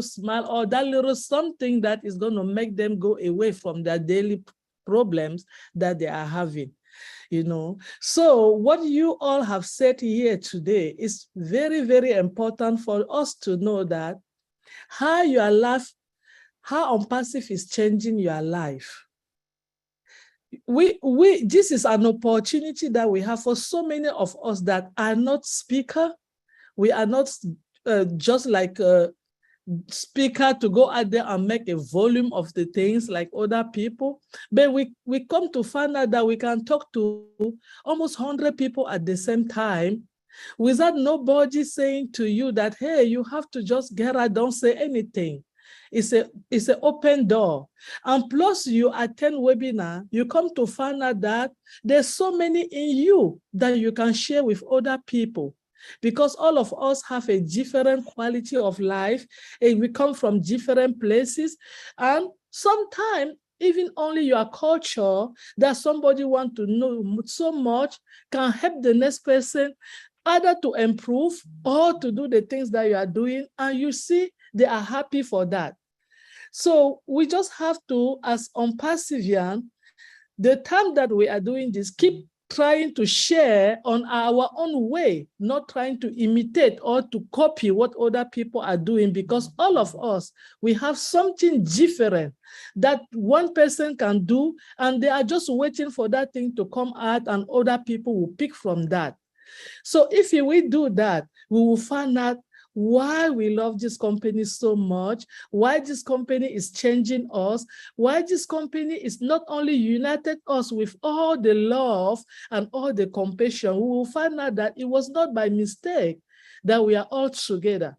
smile or that little something that is going to make them go away from their daily problems that they are having. You know, so what you all have said here today is very, very important for us to know that how your life, how ONPASSIVE is changing your life. This is an opportunity that we have for so many of us that are not speakers. We are not just like a speaker to go out there and make a volume of the things like other people, but we come to find out that we can talk to almost 100 people at the same time without nobody saying to you that, hey, you have to just get out, don't say anything. It's an open door. And plus you attend webinar, you come to find out that there's so many in you that you can share with other people. Because all of us have a different quality of life, and we come from different places. And sometimes even only your culture that somebody wants to know so much can help the next person either to improve or to do the things that you are doing. And you see, they are happy for that. So we just have to, as ONPASSIVian, the time that we are doing this, keep trying to share on our own way, not trying to imitate or to copy what other people are doing, because all of us, we have something different that one person can do, and they are just waiting for that thing to come out, and other people will pick from that. So if we do that, we will find out why we love this company so much, why this company is changing us, why this company is not only united us with all the love and all the compassion. We will find out that it was not by mistake that we are all together.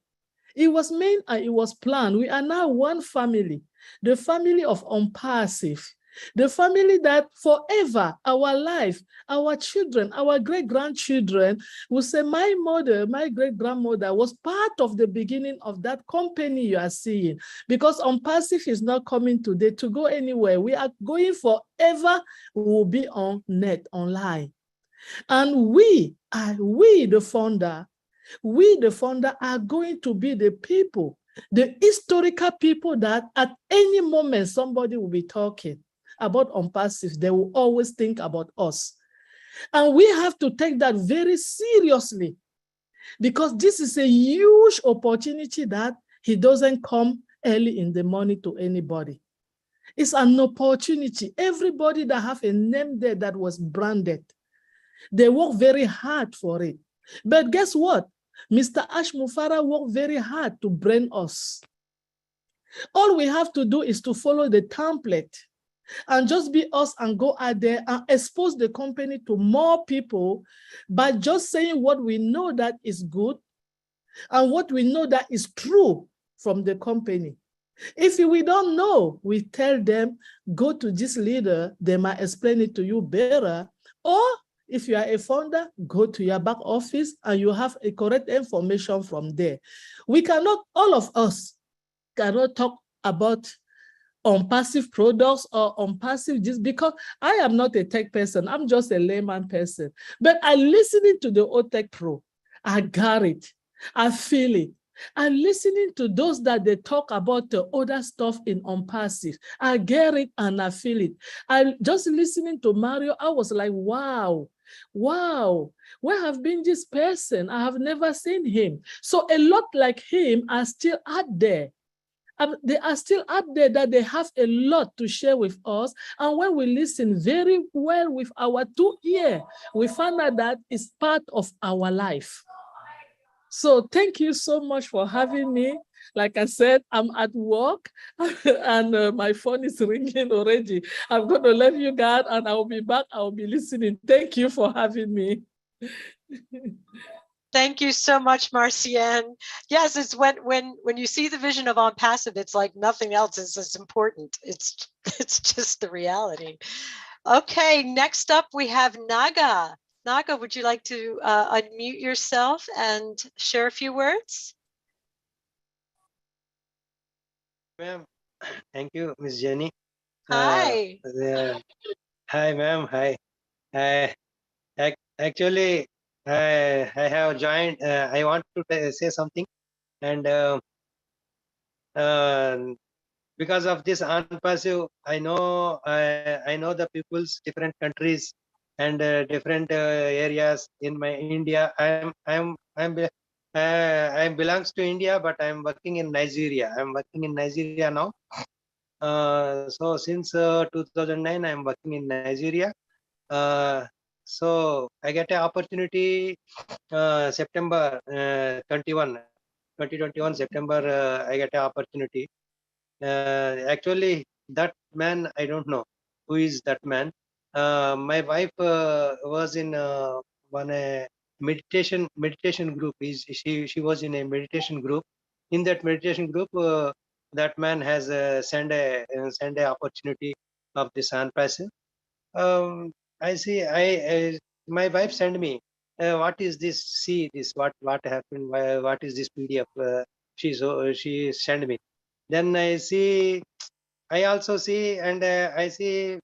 It was meant and it was planned. We are now one family, the family of ONPASSIVE. The family that forever, our life, our children, our great-grandchildren will say, my mother, my great-grandmother was part of the beginning of that company you are seeing. Because ONPASSIVE is not coming today to go anywhere. We are going forever. We will be on net, online. And we, the founder are going to be the people, the historical people that at any moment somebody will be talking about ONPASSIVE. They will always think about us. And we have to take that very seriously, because this is a huge opportunity that it doesn't come early in the morning to anybody. It's an opportunity. Everybody that have a name there that was branded, they work very hard for it. But guess what? Mr. Ash Mufara worked very hard to brand us. All we have to do is to follow the template and just be us and go out there and expose the company to more people by just saying what we know that is good and what we know that is true from the company. If we don't know, we tell them, go to this leader, they might explain it to you better. Or if you are a founder, go to your back office and you have a correct information from there. We cannot, all of us cannot talk about ONPASSIVE products or ONPASSIVE just because I am not a tech person. I'm just a layman person. But I listening to the OTech Pro. I got it. I feel it. I'm listening to those that they talk about the other stuff in ONPASSIVE. I get it and I feel it. I just listening to Mario, I was like, wow, where have been this person? I have never seen him. So a lot like him are still out there. They are still out there that they have a lot to share with us. And when we listen very well with our 2 ears, we find out that it's part of our life. So thank you so much for having me. Like I said, I'm at work and my phone is ringing already. I'm going to let you guys and I'll be back. I'll be listening. Thank you for having me. Thank you so much, Marcienne. Yes, it's when you see the vision of ONPASSIVE, it's like nothing else is as important. It's just the reality. Okay, next up we have Naga. Naga, would you like to unmute yourself and share a few words? Ma'am, thank you, Miss Jenny. Hi. Hi, ma'am. Hi. Actually, I have joined. I want to say something, and because of this ONPASSIVE, I know the people's different countries and different areas in my India. I belongs to India, but I'm working in Nigeria. I'm working in Nigeria now. So since 2009, I'm working in Nigeria. So I get an opportunity September 2021 September. I get an opportunity. Actually, that man, I don't know who is that man. My wife was in one meditation group. She was in a meditation group. In that meditation group, that man has sent a opportunity of this ONPASSIVE. I see. My wife sent me. What is this? See this. What happened? What is this PDF? She sent me. Then I see. I also see, and I see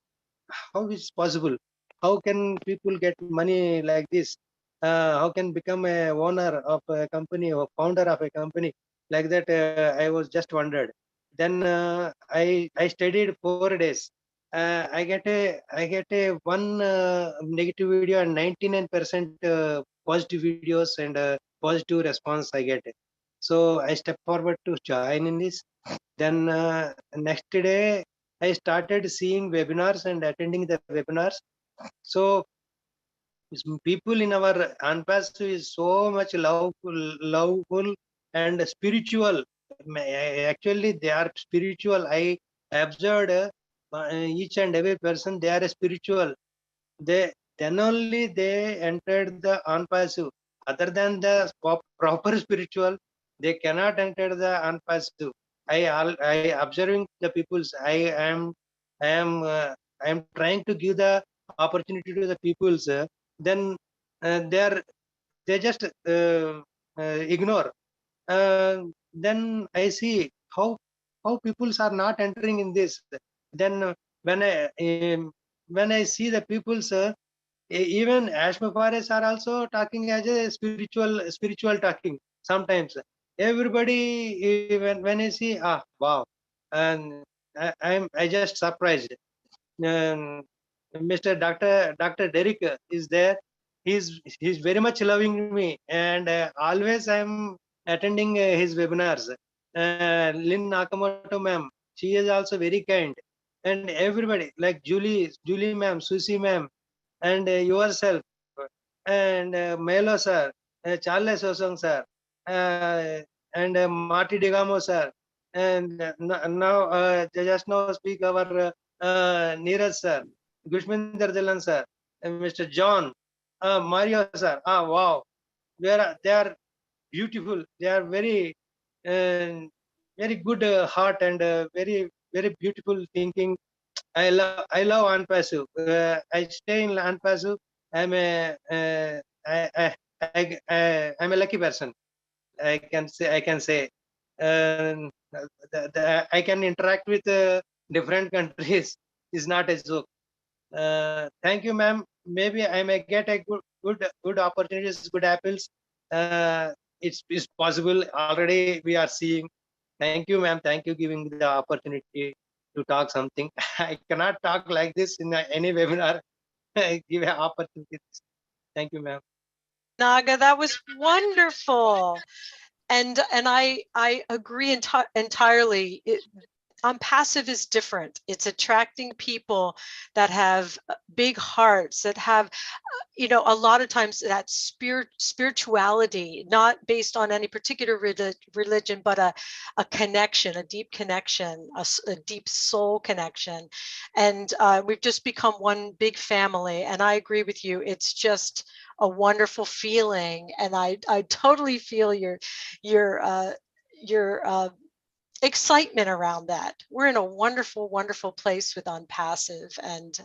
how is possible. How can people get money like this? How can become a owner of a company or founder of a company like that? I was just wondered. Then I studied 4 days. I get a one negative video and 99% positive videos and positive response I get. So I step forward to join in this. Then next day I started seeing webinars and attending the webinars. So people in our ONPASSIVE is so much loveful and spiritual. Actually, they are spiritual. I observed each and every person. They are spiritual. Then only they entered the ONPASSIVE. Other than the proper spiritual, they cannot enter the ONPASSIVE. I observing the peoples. I am trying to give the opportunity to the peoples. Then they just ignore. Then I see how peoples are not entering in this. Then when I see the peoples, even Ashma Forest are also talking as a spiritual talking sometimes. Everybody when I see, wow, and I just surprised. Mr. Dr. Derek is there. He's very much loving me, and always I'm attending his webinars. Lynn Nakamoto ma'am, she is also very kind, and everybody like Julie ma'am, Susie ma'am, and yourself, and Milo sir, Charles Osong sir, and Marty Digamo sir, and now just now speak our Neeraj sir, Gushminder Jalan sir, and Mr. John, Mario sir. Wow, they are beautiful. They are very good heart and very beautiful thinking. I love ONPASSIVE. I stay in ONPASSIVE. I'm I'm a lucky person. I can say. I can interact with different countries. Is not a joke. Thank you, ma'am. Maybe I may get a good opportunities, good apples. It's possible already. We are seeing. Thank you, ma'am. Thank you giving the opportunity to talk something. I cannot talk like this in any webinar. Give an opportunity. Thank you, ma'am. Naga, that was wonderful. And I agree entirely. ONPASSIVE is different. It's attracting people that have big hearts, that have, you know, a lot of times that spirituality, not based on any particular religion, but a connection, a deep connection, a deep soul connection. And we've just become one big family. And I agree with you. It's just a wonderful feeling. And I totally feel your excitement around that. We're in a wonderful, wonderful place with ONPASSIVE, and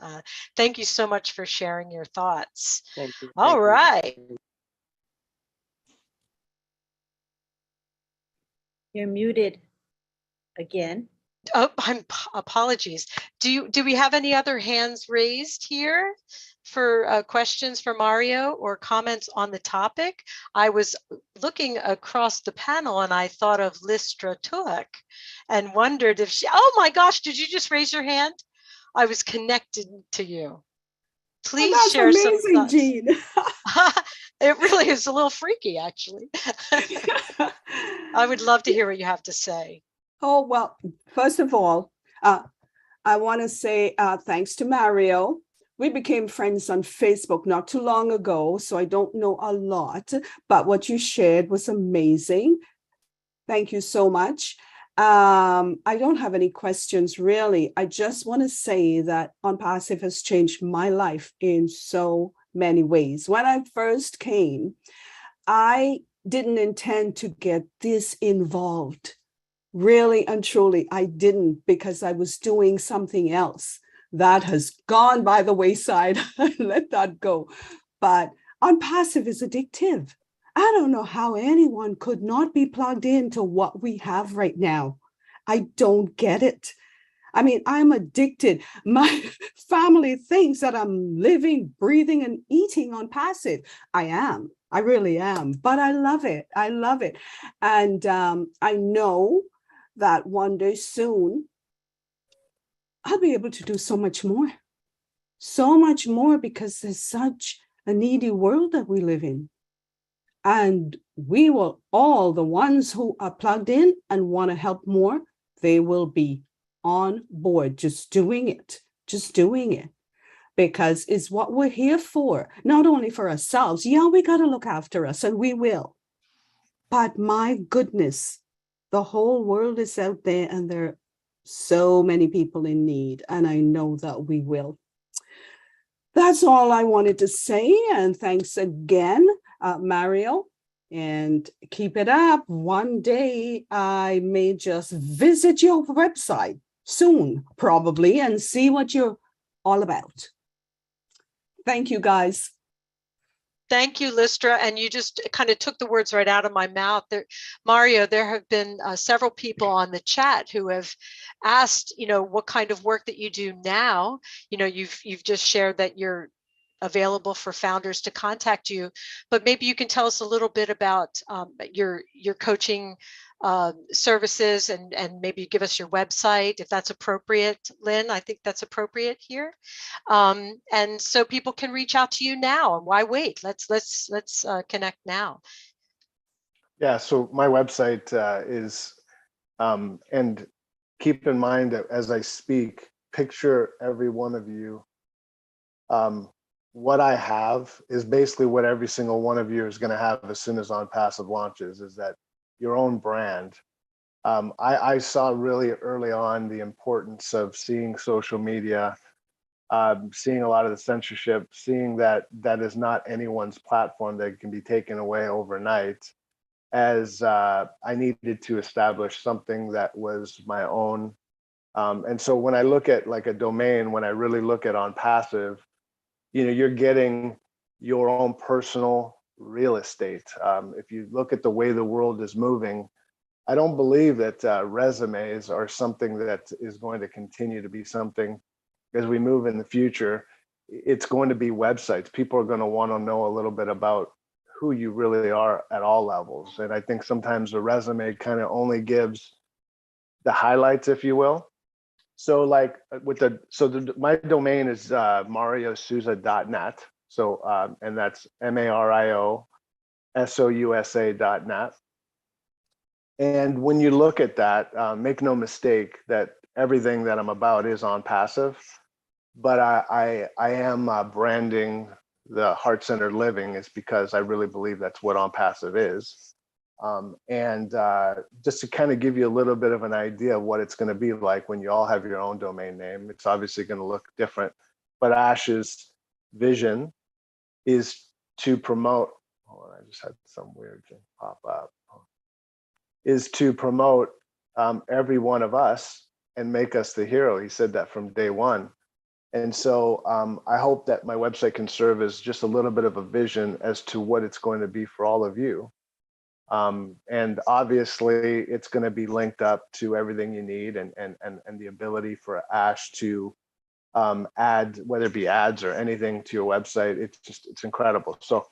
thank you so much for sharing your thoughts. Thank you. All right. You're muted again. Oh, apologies. Do we have any other hands raised here for questions for Mario or comments on the topic? I was looking across the panel and I thought of Listra Tuck and wondered if she, oh my gosh, did you just raise your hand? I was connected to you. Please share amazing, some thoughts. Jean. It really is a little freaky, actually. I would love to hear what you have to say. Oh, well, first of all, I want to say thanks to Mario. We became friends on Facebook not too long ago, so I don't know a lot, but what you shared was amazing. Thank you so much. I don't have any questions, really. I just want to say that ONPASSIVE has changed my life in so many ways. When I first came, I didn't intend to get this involved. Really and truly, I didn't, because I was doing something else that has gone by the wayside. Let that go. But ONPASSIVE is addictive. I don't know how anyone could not be plugged into what we have right now. I don't get it. I mean, I'm addicted. My family thinks that I'm living, breathing, and eating ONPASSIVE. I am. I really am. But I love it. I love it. And I know that one day soon, I'll be able to do so much more because there's such a needy world that we live in. And we will all, the ones who are plugged in and want to help more, they will be on board, just doing it, because it's what we're here for, not only for ourselves. Yeah, we got to look after us, and we will. But my goodness, the whole world is out there, and there are so many people in need, and I know that we will. That's all I wanted to say, and thanks again, Mario, and keep it up. One day I may just visit your website soon, probably, and see what you're all about. Thank you, guys. Thank you, Listra. And you just kind of took the words right out of my mouth. Mario, there have been several people on the chat who have asked, what kind of work that you do now. You've just shared that you're available for founders to contact you, but maybe you can tell us a little bit about your coaching services, and maybe give us your website if that's appropriate. Lynn, I think that's appropriate here, and so people can reach out to you now. And why wait? Let's connect now. Yeah, so my website is, and keep in mind that as I speak, picture every one of you. What I have is basically what every single one of you is going to have as soon as ONPASSIVE launches, is that your own brand. I saw really early on the importance of seeing social media, seeing a lot of the censorship, seeing that is not anyone's platform that can be taken away overnight, as I needed to establish something that was my own. And so when I look at like a domain, when I really look at ONPASSIVE, you're getting your own personal real estate. If you look at the way the world is moving, I don't believe that resumes are something that is going to continue to be something as we move in the future. It's going to be websites. People are going to want to know a little bit about who you really are at all levels. And I think sometimes a resume kind of only gives the highlights, if you will. So like my domain is mariosouza.net. So, and that's mariosousa.net. And when you look at that, make no mistake that everything that I'm about is ONPASSIVE, but I am branding the heart-centered living is because I really believe that's what ONPASSIVE is. And just to kind of give you a little bit of an idea of what it's going to be like when you all have your own domain name, it's obviously going to look different. But Ash's vision is to promote, hold on, I just had some weird thing pop up, is to promote every one of us and make us the hero. He said that from day one. And so I hope that my website can serve as just a little bit of a vision as to what it's going to be for all of you. And obviously it's going to be linked up to everything you need, and the ability for Ash to add, whether it be ads or anything to your website. It's incredible. So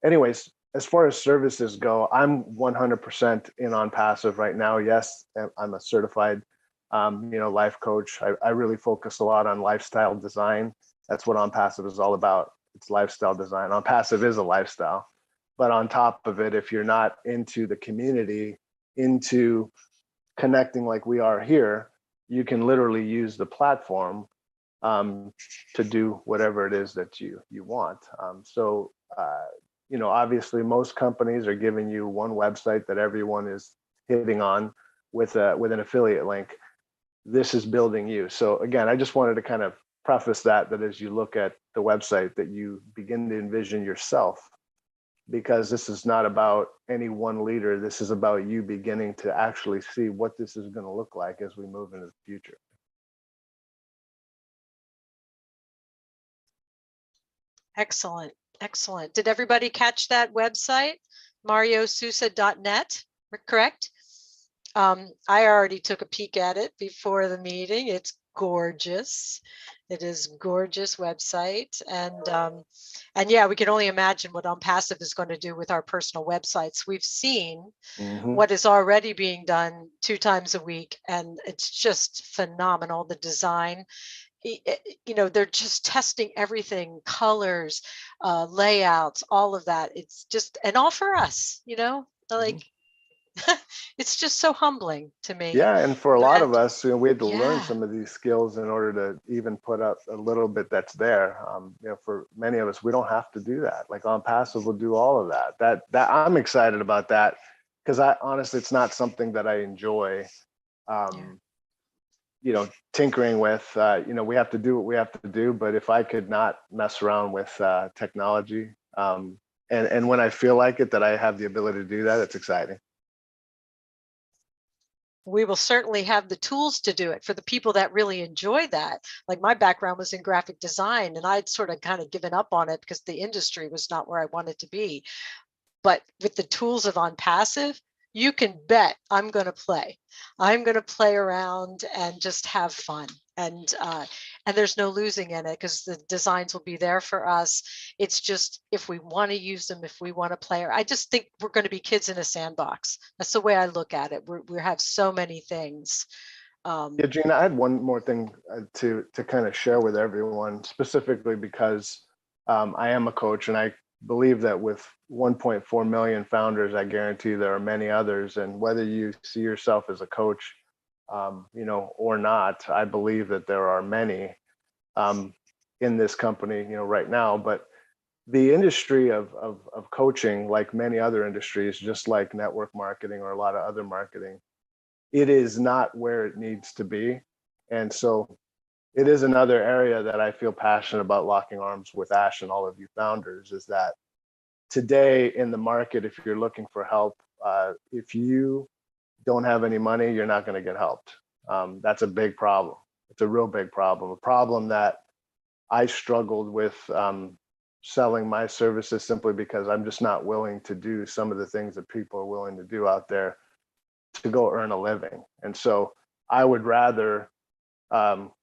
anyways, as far as services go, I'm 100% in ONPASSIVE right now. Yes, I'm a certified life coach. I really focus a lot on lifestyle design. That's what ONPASSIVE is all about. It's lifestyle design. ONPASSIVE is a lifestyle. But on top of it, if you're not into the community, into connecting like we are here, you can literally use the platform to do whatever it is that you want. Obviously most companies are giving you one website that everyone is hitting on with an affiliate link. This is building you. So again, I just wanted to kind of preface that as you look at the website, that you begin to envision yourself, because this is not about any one leader. This is about you beginning to actually see what this is going to look like as we move into the future. Excellent. Excellent. Did everybody catch that website? mariosouza.net, correct? I already took a peek at it before the meeting. It's gorgeous. It is gorgeous website. And yeah, we can only imagine what ONPASSIVE is going to do with our personal websites. We've seen what is already being done 2 times a week, and it's just phenomenal. The design, you know, they're just testing everything, colors, layouts, all of that. It's just, and all for us, you know, like, it's just so humbling to me. Yeah, and for a lot of that- us, you know, we had to learn Yeah. some of these skills in order to even put up a little bit that's there. You know, for many of us, we don't have to do that. Like ONPASSIVE will do all of that. That I'm excited about that, because I honestly, it's not something that I enjoy. You know, tinkering with. You know, we have to do what we have to do. But if I could not mess around with technology, and when I feel like it, that I have the ability to do that, it's exciting. We will certainly have the tools to do it for the people that really enjoy that. Like, my background was in graphic design, and I'd sort of kind of given up on it because the industry was not where I wanted to be. But with the tools of ONPASSIVE, you can bet I'm going to play. I'm going to play around and just have fun. And there's no losing in it because the designs will be there for us. It's just, if we want to use them, if we want to play, I just think we're going to be kids in a sandbox. That's the way I look at it. We have so many things. Yeah, Gina, I had one more thing to kind of share with everyone, specifically because I am a coach, and I believe that with 1.4 million founders, I guarantee there are many others. And whether you see yourself as a coach, you know, or not, I believe that there are many in this company, you know, right now. But the industry of coaching, like many other industries, just like network marketing or a lot of other marketing, it is not where it needs to be. And so it is another area that I feel passionate about locking arms with Ash and all of you founders, is that today in the market, if you're looking for help, if you don't have any money, you're not going to get helped. That's a big problem. It's a real big problem, a problem that I struggled with selling my services simply because I'm just not willing to do some of the things that people are willing to do out there to go earn a living. And so I would rather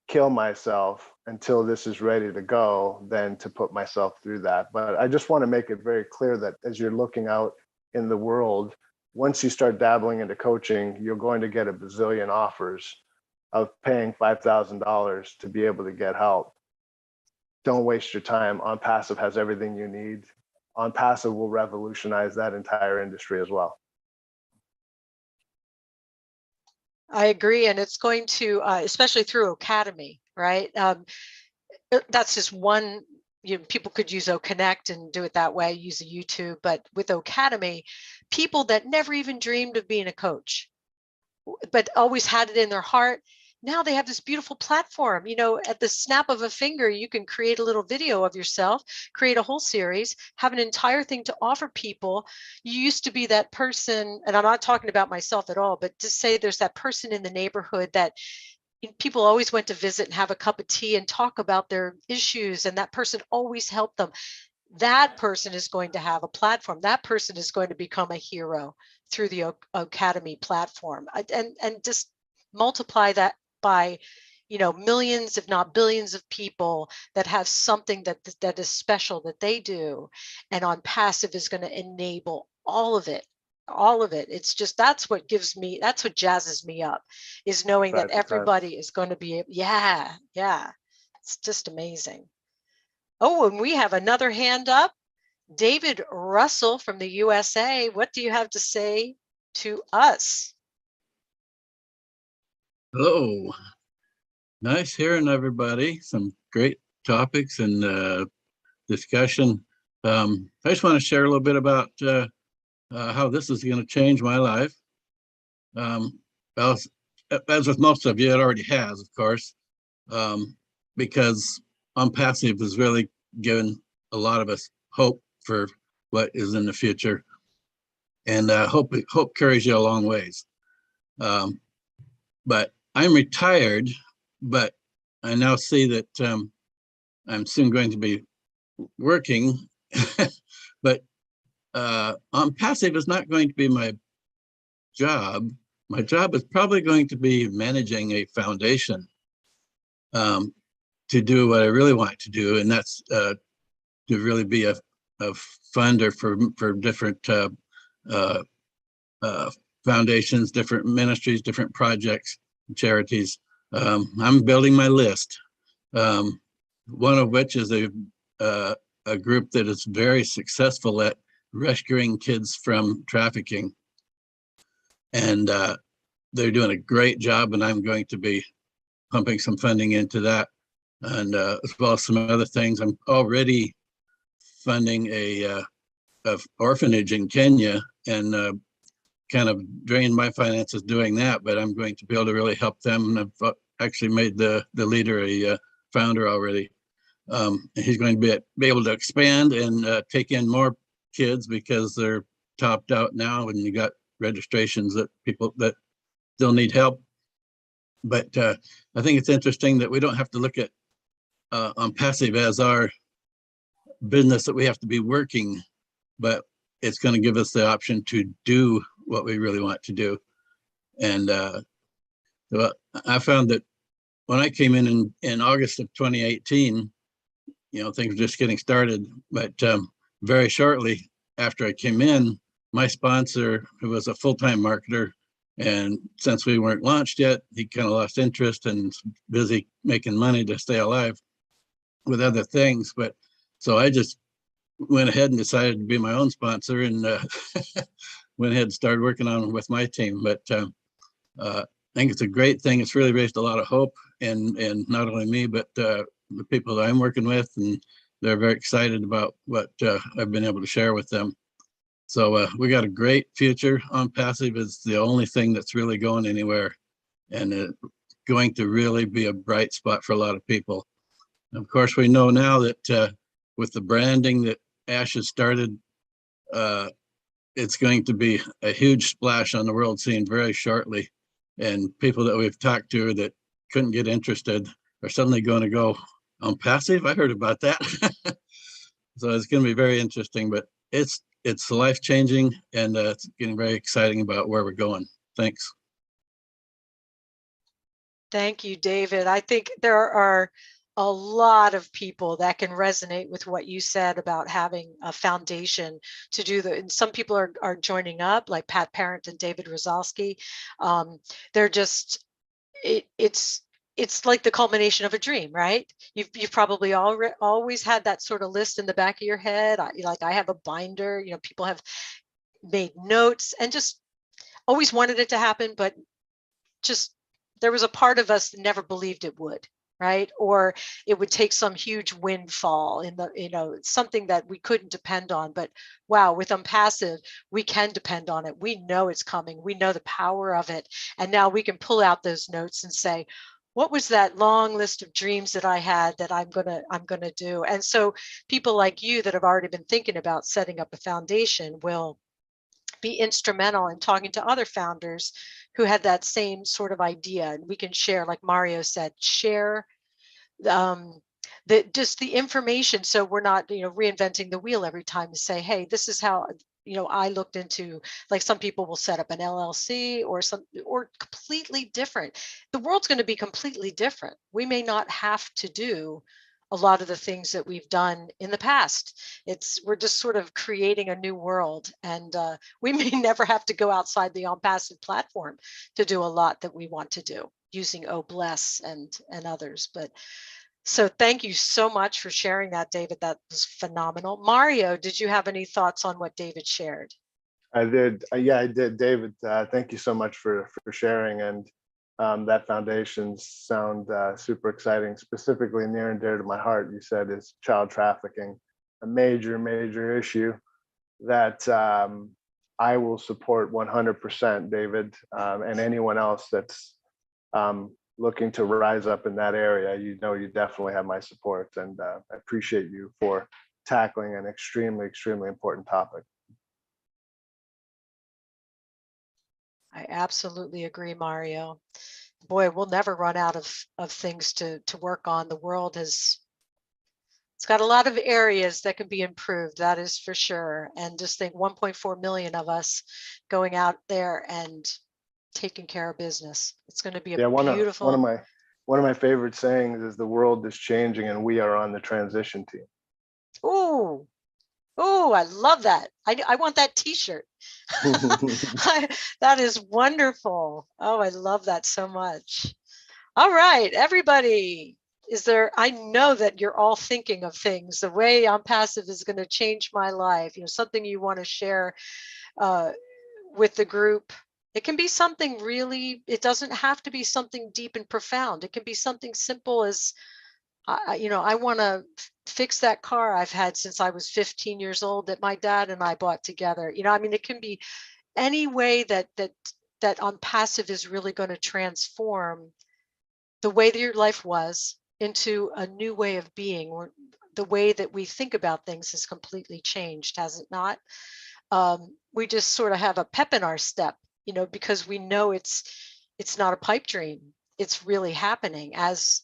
kill myself until this is ready to go than to put myself through that. But I just want to make it very clear that as you're looking out in the world, once you start dabbling into coaching, you're going to get a bazillion offers of paying $5,000 to be able to get help. Don't waste your time. ONPASSIVE has everything you need. ONPASSIVE will revolutionize that entire industry as well. I agree. And it's going to, especially through Academy, right? That's just one, you know, people could use OConnect and do it that way, use a YouTube, but with Academy, people that never even dreamed of being a coach, but always had it in their heart, now they have this beautiful platform. You know, at the snap of a finger, you can create a little video of yourself, create a whole series, have an entire thing to offer people. You used to be that person, and I'm not talking about myself at all, but just say there's that person in the neighborhood that people always went to visit and have a cup of tea and talk about their issues, and that person always helped them. That person is going to have a platform. That person is going to become a hero through the Academy platform, and just multiply that by, you know, millions, if not billions of people that have something that is special that they do. And ONPASSIVE is going to enable all of it. All of it. It's just, that's what jazzes me up, is knowing that everybody is going to be, yeah. It's just amazing. Oh, and we have another hand up. David Russell from the USA. What do you have to say to us? Hello. Nice hearing everybody. Some great topics and discussion. I just want to share a little bit about how this is going to change my life. As with most of you, it already has, of course, because ONPASSIVE has really given a lot of us hope for what is in the future, and hope carries you a long ways. But I'm retired, but I now see that I'm soon going to be working, but ONPASSIVE is not going to be my job. My job is probably going to be managing a foundation to do what I really want to do, and that's to really be a funder for different foundations, different ministries, different projects, charities. I'm building my list. One of which is a group that is very successful at rescuing kids from trafficking. And they're doing a great job, and I'm going to be pumping some funding into that. And as well as some other things. I'm already funding a orphanage in Kenya, and kind of drained my finances doing that, but I'm going to be able to really help them. And I've actually made the leader a founder already. And he's going to be able to expand and take in more kids because they're topped out now, and you got registrations that people that still need help. But I think it's interesting that we don't have to look at ONPASSIVE as our business that we have to be working, but it's going to give us the option to do what we really want to do. And so I found that when I came in August of 2018, things were just getting started. But very shortly after I came in, my sponsor, who was a full-time marketer, and since we weren't launched yet, he kind of lost interest and busy making money to stay alive with other things. But so I just went ahead and decided to be my own sponsor, and went ahead and started working on it with my team. But I think it's a great thing. It's really raised a lot of hope, and not only me, but the people that I'm working with, and they're very excited about what I've been able to share with them. So we got a great future. ONPASSIVE is the only thing that's really going anywhere, and it's going to really be a bright spot for a lot of people. And of course, we know now that with the branding that Ash has started, it's going to be a huge splash on the world scene very shortly. And people that we've talked to that couldn't get interested are suddenly going to go, ONPASSIVE? I heard about that. So it's going to be very interesting, but it's life-changing, and it's getting very exciting about where we're going. Thanks. Thank you, David. I think there are a lot of people that can resonate with what you said about having a foundation to do and some people are joining up, like Pat Parent and David Rozalski. They're just, it's like the culmination of a dream, right? You've probably always had that sort of list in the back of your head. I have a binder, people have made notes and just always wanted it to happen, but just there was a part of us that never believed it would, right? Or it would take some huge windfall in the, something that we couldn't depend on. But wow, with ONPASSIVE, we can depend on it. We know it's coming. We know the power of it. And now we can pull out those notes and say, what was that long list of dreams that I had that I'm gonna do? And so people like you that have already been thinking about setting up a foundation will be instrumental in talking to other founders who had that same sort of idea. And we can share, like Mario said, share just the information, so we're not reinventing the wheel every time to say, hey, this is how I looked into, like some people will set up an LLC or completely different. The world's going to be completely different. We may not have to do a lot of the things that we've done in the past. We're just sort of creating a new world, and we may never have to go outside the ONPASSIVE platform to do a lot that we want to do using OBless and others. But so thank you so much for sharing that, David. That was phenomenal. Mario, did you have any thoughts on what David shared? I did. Yeah, I did. David, thank you so much for sharing. And that foundation sound super exciting, specifically near and dear to my heart. You said is child trafficking, a major issue that I will support 100%, David, and anyone else that's looking to rise up in that area. You definitely have my support, and I appreciate you for tackling an extremely important topic. I absolutely agree, Mario. Boy, we'll never run out of things to work on. The world it's got a lot of areas that can be improved, that is for sure. And just think 1.4 million of us going out there and taking care of business. It's going to be a beautiful. one of my favorite sayings is the world is changing and we are on the transition team. Oh, oh, I love that. I want that t-shirt. That is wonderful. Oh, I love that so much. All right, everybody. I know that you're all thinking of things. The way ONPASSIVE is going to change my life, something you want to share with the group. It can be something really, it doesn't have to be something deep and profound. It can be something simple as, I want to fix that car I've had since I was 15 years old that my dad and I bought together. It can be any way that ONPASSIVE is really going to transform the way that your life was into a new way of being, or the way that we think about things has completely changed, has it not? We just sort of have a pep in our step, because we know it's not a pipe dream. It's really happening as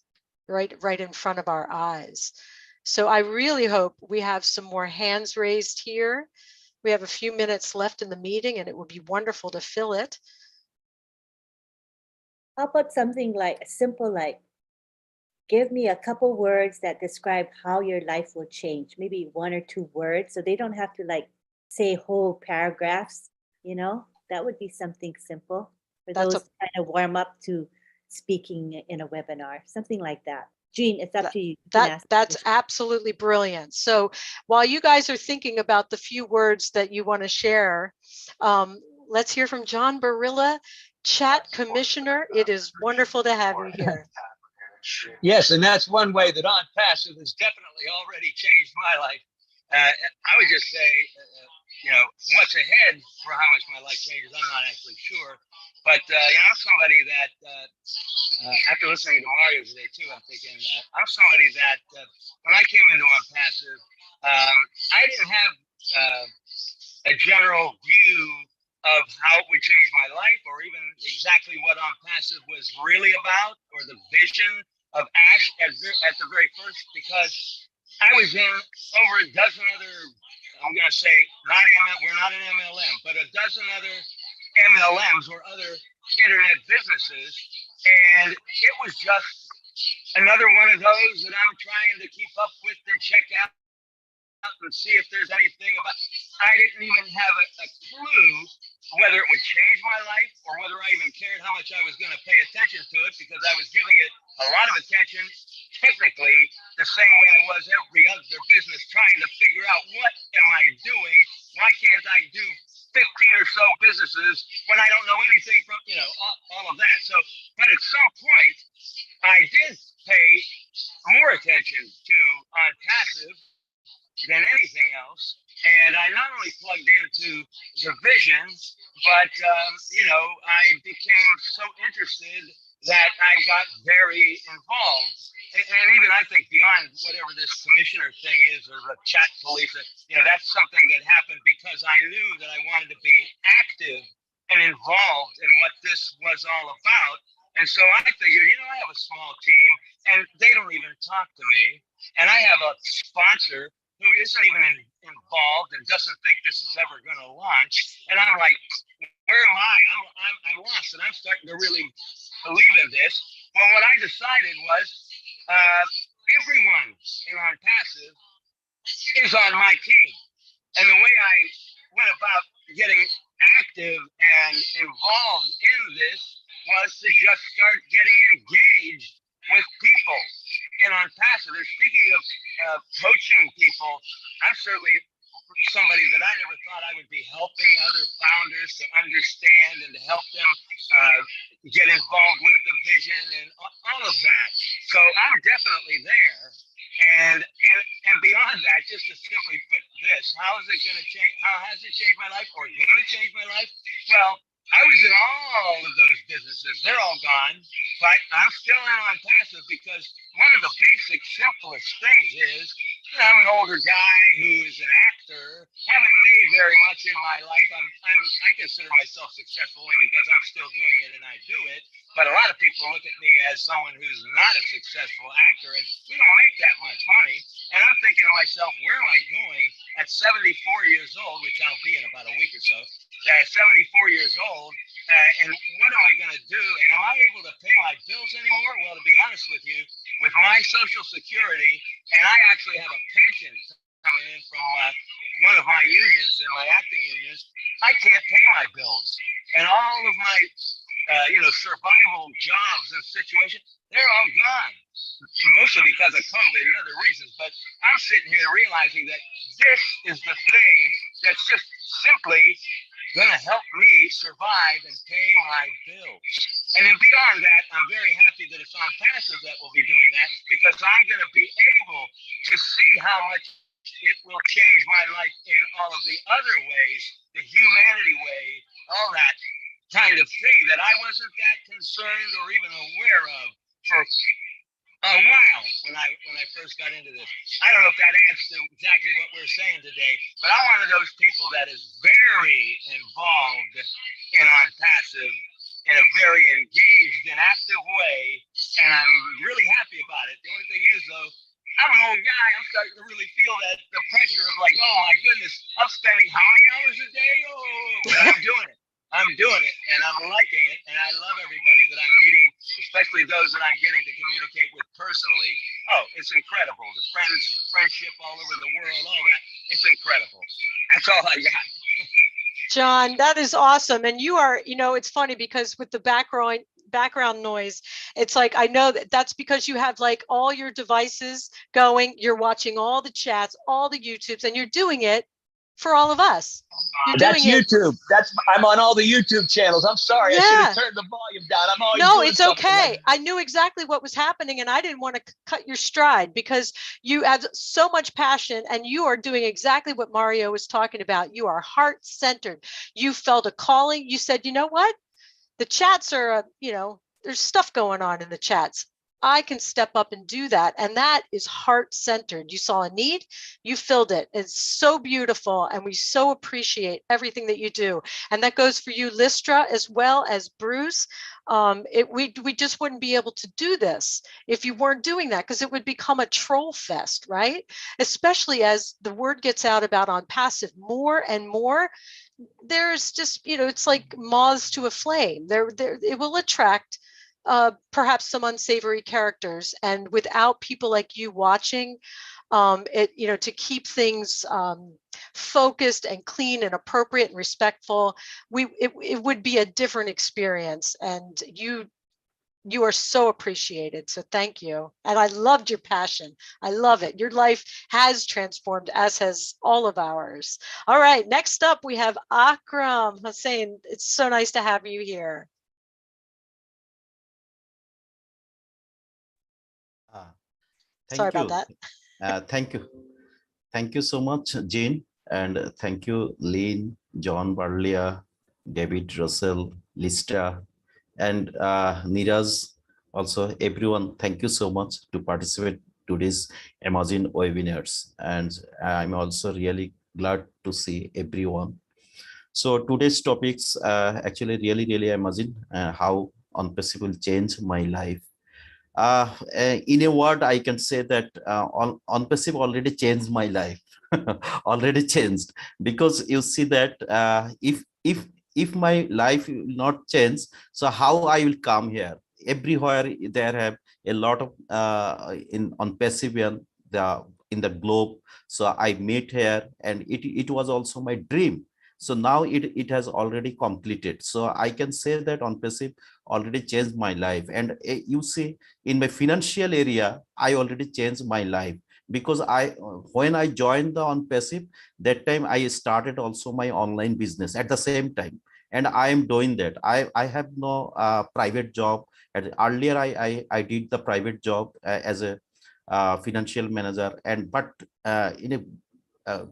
right in front of our eyes. So I really hope we have some more hands raised here. We have a few minutes left in the meeting, and it would be wonderful to fill it. How about something like simple, like give me a couple words that describe how your life will change, maybe 1 or 2 words, so they don't have to like say whole paragraphs, that would be something simple for those to kind of warm up to speaking in a webinar, something like that. Jean, it's up to you. That's absolutely brilliant. So while you guys are thinking about the few words that you want to share, let's hear from John Barilla, Chat Commissioner. It is wonderful to have you here. Yes, and that's one way that ONPASSIVE has definitely already changed my life. I would just say, what's ahead for how much my life changes, I'm not actually sure. But, I'm somebody that, after listening to Mario today too, I'm thinking, I'm somebody that when I came into ONPASSIVE, I didn't have a general view of how it would change my life, or even exactly what ONPASSIVE was really about, or the vision of Ash at the very first, because I was in over a dozen other, I'm going to say, we're not an MLM, but a dozen other MLMs or other internet businesses. And it was just another one of those that I'm trying to keep up with and check out and see if there's anything about. I didn't even have a clue whether it would change my life or whether I even cared how much I was going to pay attention to it, because I was giving it a lot of attention, technically the same way I was every other business, trying to figure out what am I doing? Why can't I do 15 or so businesses when I don't know anything from, all of that. So, but at some point, I did pay more attention to ONPASSIVE than anything else. And I not only plugged into the vision, but, I became so interested that I got very involved. And even I think beyond whatever this commissioner thing is, or the chat police, that's something that happened because I knew that I wanted to be active and involved in what this was all about. And so I figured, I have a small team and they don't even talk to me. And I have a sponsor who isn't even involved and doesn't think this is ever going to launch. And I'm like, where am I? I'm lost, and I'm starting to really believe in this. Well, what I decided was everyone in ONPASSIVE is on my team. And the way I went about getting active and involved in this was to just start getting engaged with people in ONPASSIVE. And speaking of coaching people, I'm certainly somebody that I never thought I would be helping other founders to understand and to help them get involved with the vision and all of that. So I'm definitely there. And beyond that, just to simply put this, how is it going to change? How has it changed my life, or going to change my life? Well, I was in all of those businesses. They're all gone, but I'm still in ONPASSIVE because one of the basic, simplest things is, I'm an older guy who's an actor, haven't made very much in my life. I consider myself successful only because I'm still doing it and I do it. But a lot of people look at me as someone who's not a successful actor, and we don't make that much money. And I'm thinking to myself, where am I going at 74 years old, which I'll be in about a week or so, 74 years old, and what am I going to do? And am I able to pay my bills anymore? Well, to be honest with you, with my Social Security, and I actually have a pension coming in from one of my unions, in my acting unions, I can't pay my bills. And all of my, survival jobs and situations, they're all gone. Mostly because of COVID and other reasons. But I'm sitting here realizing that this is the thing that's just simply going to help me survive and pay my bills. And then beyond that, I'm very happy that it's ONPASSIVE that will be doing that, because I'm going to be able to see how much it will change my life in all of the other ways, the humanity way, all that kind of thing that I wasn't that concerned or even aware of for a while when I first got into this. I don't know if that adds to exactly what we're saying today, but I'm one of those people that is very involved in ONPASSIVE in a very engaged and active way, and I'm really happy about it. The only thing is, though, I'm an old guy. I'm starting to really feel that the pressure of like, oh my goodness, I'm spending how many hours a day? Oh, but I'm doing it. I'm doing it, and I'm liking it, and I love everybody that I'm meeting, especially those that I'm getting to communicate with personally. Oh, it's incredible. The friendship all over the world, all that. It's incredible. That's all I got. John, that is awesome. And you are, it's funny because with the background noise, it's like, I know that's because you have like all your devices going, you're watching all the chats, all the YouTubes, and you're doing it for all of us. That's YouTube. I'm on all the YouTube channels. I'm sorry. Yeah. I should have turned the volume down. I'm always No, doing it's something okay. like I knew exactly what was happening, and I didn't want to cut your stride because you have so much passion, and you are doing exactly what Mario was talking about. You are heart-centered. You felt a calling. You said, you know what? The chats are, there's stuff going on in the chats. I can step up and do that. And that is heart-centered. You saw a need, you filled it. It's so beautiful. And we so appreciate everything that you do. And that goes for you, Listra, as well as Bruce. We just wouldn't be able to do this if you weren't doing that, because it would become a troll fest, right? Especially as the word gets out about ONPASSIVE more and more. There's just, it's like moths to a flame. It will attract perhaps some unsavory characters, and without people like you watching to keep things focused and clean and appropriate and respectful, it would be a different experience. And you are so appreciated. So thank you. And I loved your passion. I love it. Your life has transformed, as has all of ours. All right, next up we have Akram Hussein. It's so nice to have you here. Sorry about that. Thank you. Thank you so much, Jean. And thank you, Lynn, John Barlia, David Russell, Lista, and Neeraj. Also, everyone, thank you so much to participate to this Amazon webinars. And I'm also really glad to see everyone. So today's topics actually really amazing, how ONPASSIVE will change my life. In a word, I can say that ONPASSIVE already changed my life, already changed, because you see that if my life will not change, so how I will come here? Everywhere there have a lot of in ONPASSIVE in the globe. So I met here, and it was also my dream. So now it has already completed. So I can say that ONPASSIVE already changed my life. And you see, in my financial area, I already changed my life, because when I joined the ONPASSIVE, that time I started also my online business at the same time. And I am doing that. I have no private job. And earlier I did the private job as a financial manager, but in a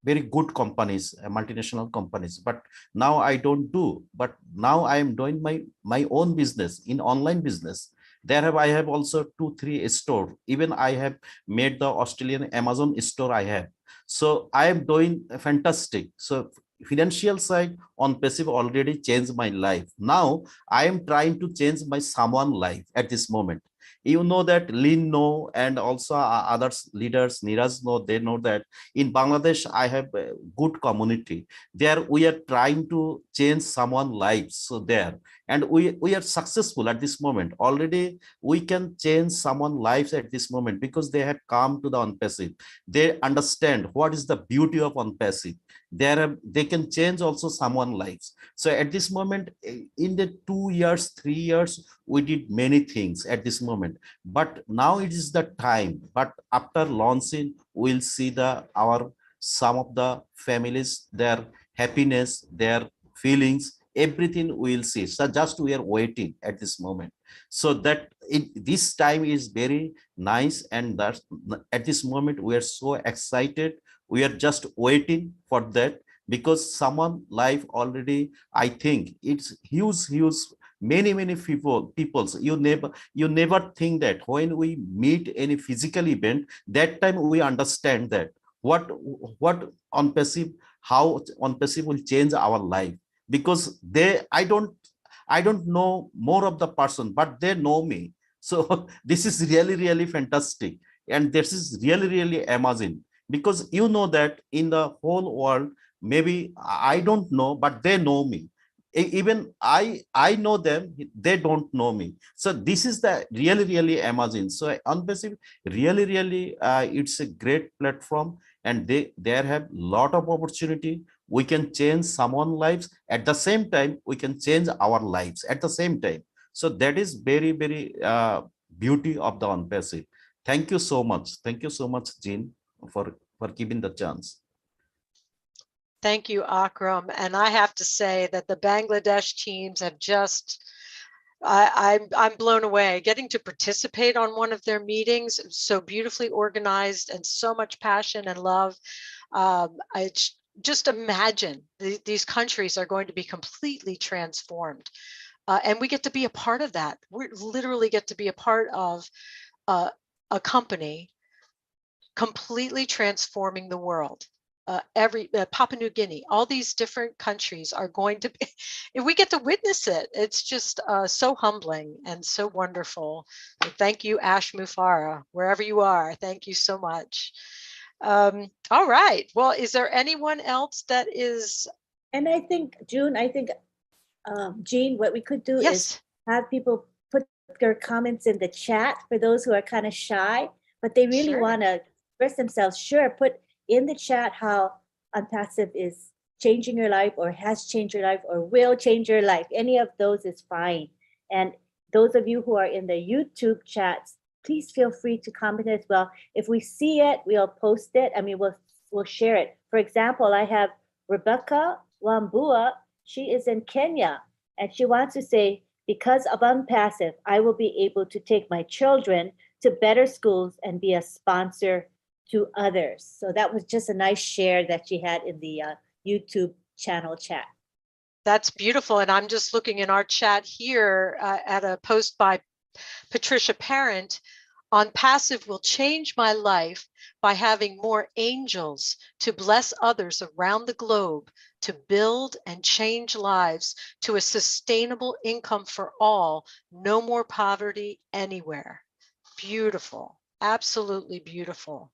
very good companies, multinational companies. But now I don't do. But now I am doing my own business in online business. I have also 2-3 stores. Even I have made the Australian Amazon store I have. So I am doing fantastic. So financial side ONPASSIVE already changed my life. Now I am trying to change my someone life at this moment. You know that Lin know, and also others leaders, Niraj know, they know that in Bangladesh, I have a good community. There we are trying to change someone's lives. So there, and we are successful at this moment. Already we can change someone's lives at this moment because they have come to the ONPASSIVE. They understand what is the beauty of ONPASSIVE. They can change also someone's lives. So at this moment, in the 2 years, 3 years, we did many things at this moment. But now it is the time. But after launching, we'll see some of the families, their happiness, their feelings, everything we'll see. So just we are waiting at this moment. So that this time is very nice, and that at this moment we are so excited. We are just waiting for that, because someone life already, I think it's huge, many peoples. You never think that when we meet any physical event, that time we understand that what ONPASSIVE, how ONPASSIVE will change our life, because I don't know more of the person, but they know me. So this is really fantastic, and this is really amazing, because you know that in the whole world, maybe I don't know, but they know me. Even I know them, they don't know me. So this is the really amazing. So ONPASSIVE really it's a great platform, and there have lot of opportunity. We can change someone's lives, at the same time we can change our lives at the same time. So that is very beauty of the ONPASSIVE. Thank you so much, Jean, for giving the chance. Thank you, Akram. And I have to say that the Bangladesh teams have just, I'm blown away. Getting to participate on one of their meetings, so beautifully organized and so much passion and love. I just imagine these countries are going to be completely transformed. And we get to be a part of that. We literally get to be a part of a company completely transforming the world. Papua New Guinea, all these different countries are going to be, if we get to witness it, it's just so humbling and so wonderful. So thank you, Ash Mufara, wherever you are. Thank you so much. All right. Well, is there anyone else that is? And I think, June, Jean, what we could do is have people put their comments in the chat for those who are kind of shy, but they really want to express themselves. Sure, put in the chat how ONPASSIVE is changing your life, or has changed your life, or will change your life. Any of those is fine. And those of you who are in the YouTube chats, please feel free to comment as well. If we see it, we'll post it. I mean, we'll share it. For example, I have Rebecca Wambua. She is in Kenya, and she wants to say, because of ONPASSIVE, I will be able to take my children to better schools and be a sponsor to others. So that was just a nice share that she had in the YouTube channel chat. That's beautiful. And I'm just looking in our chat here at a post by Patricia Parent. ONPASSIVE will change my life by having more angels to bless others around the globe, to build and change lives to a sustainable income for all. No more poverty anywhere. Beautiful. Absolutely beautiful.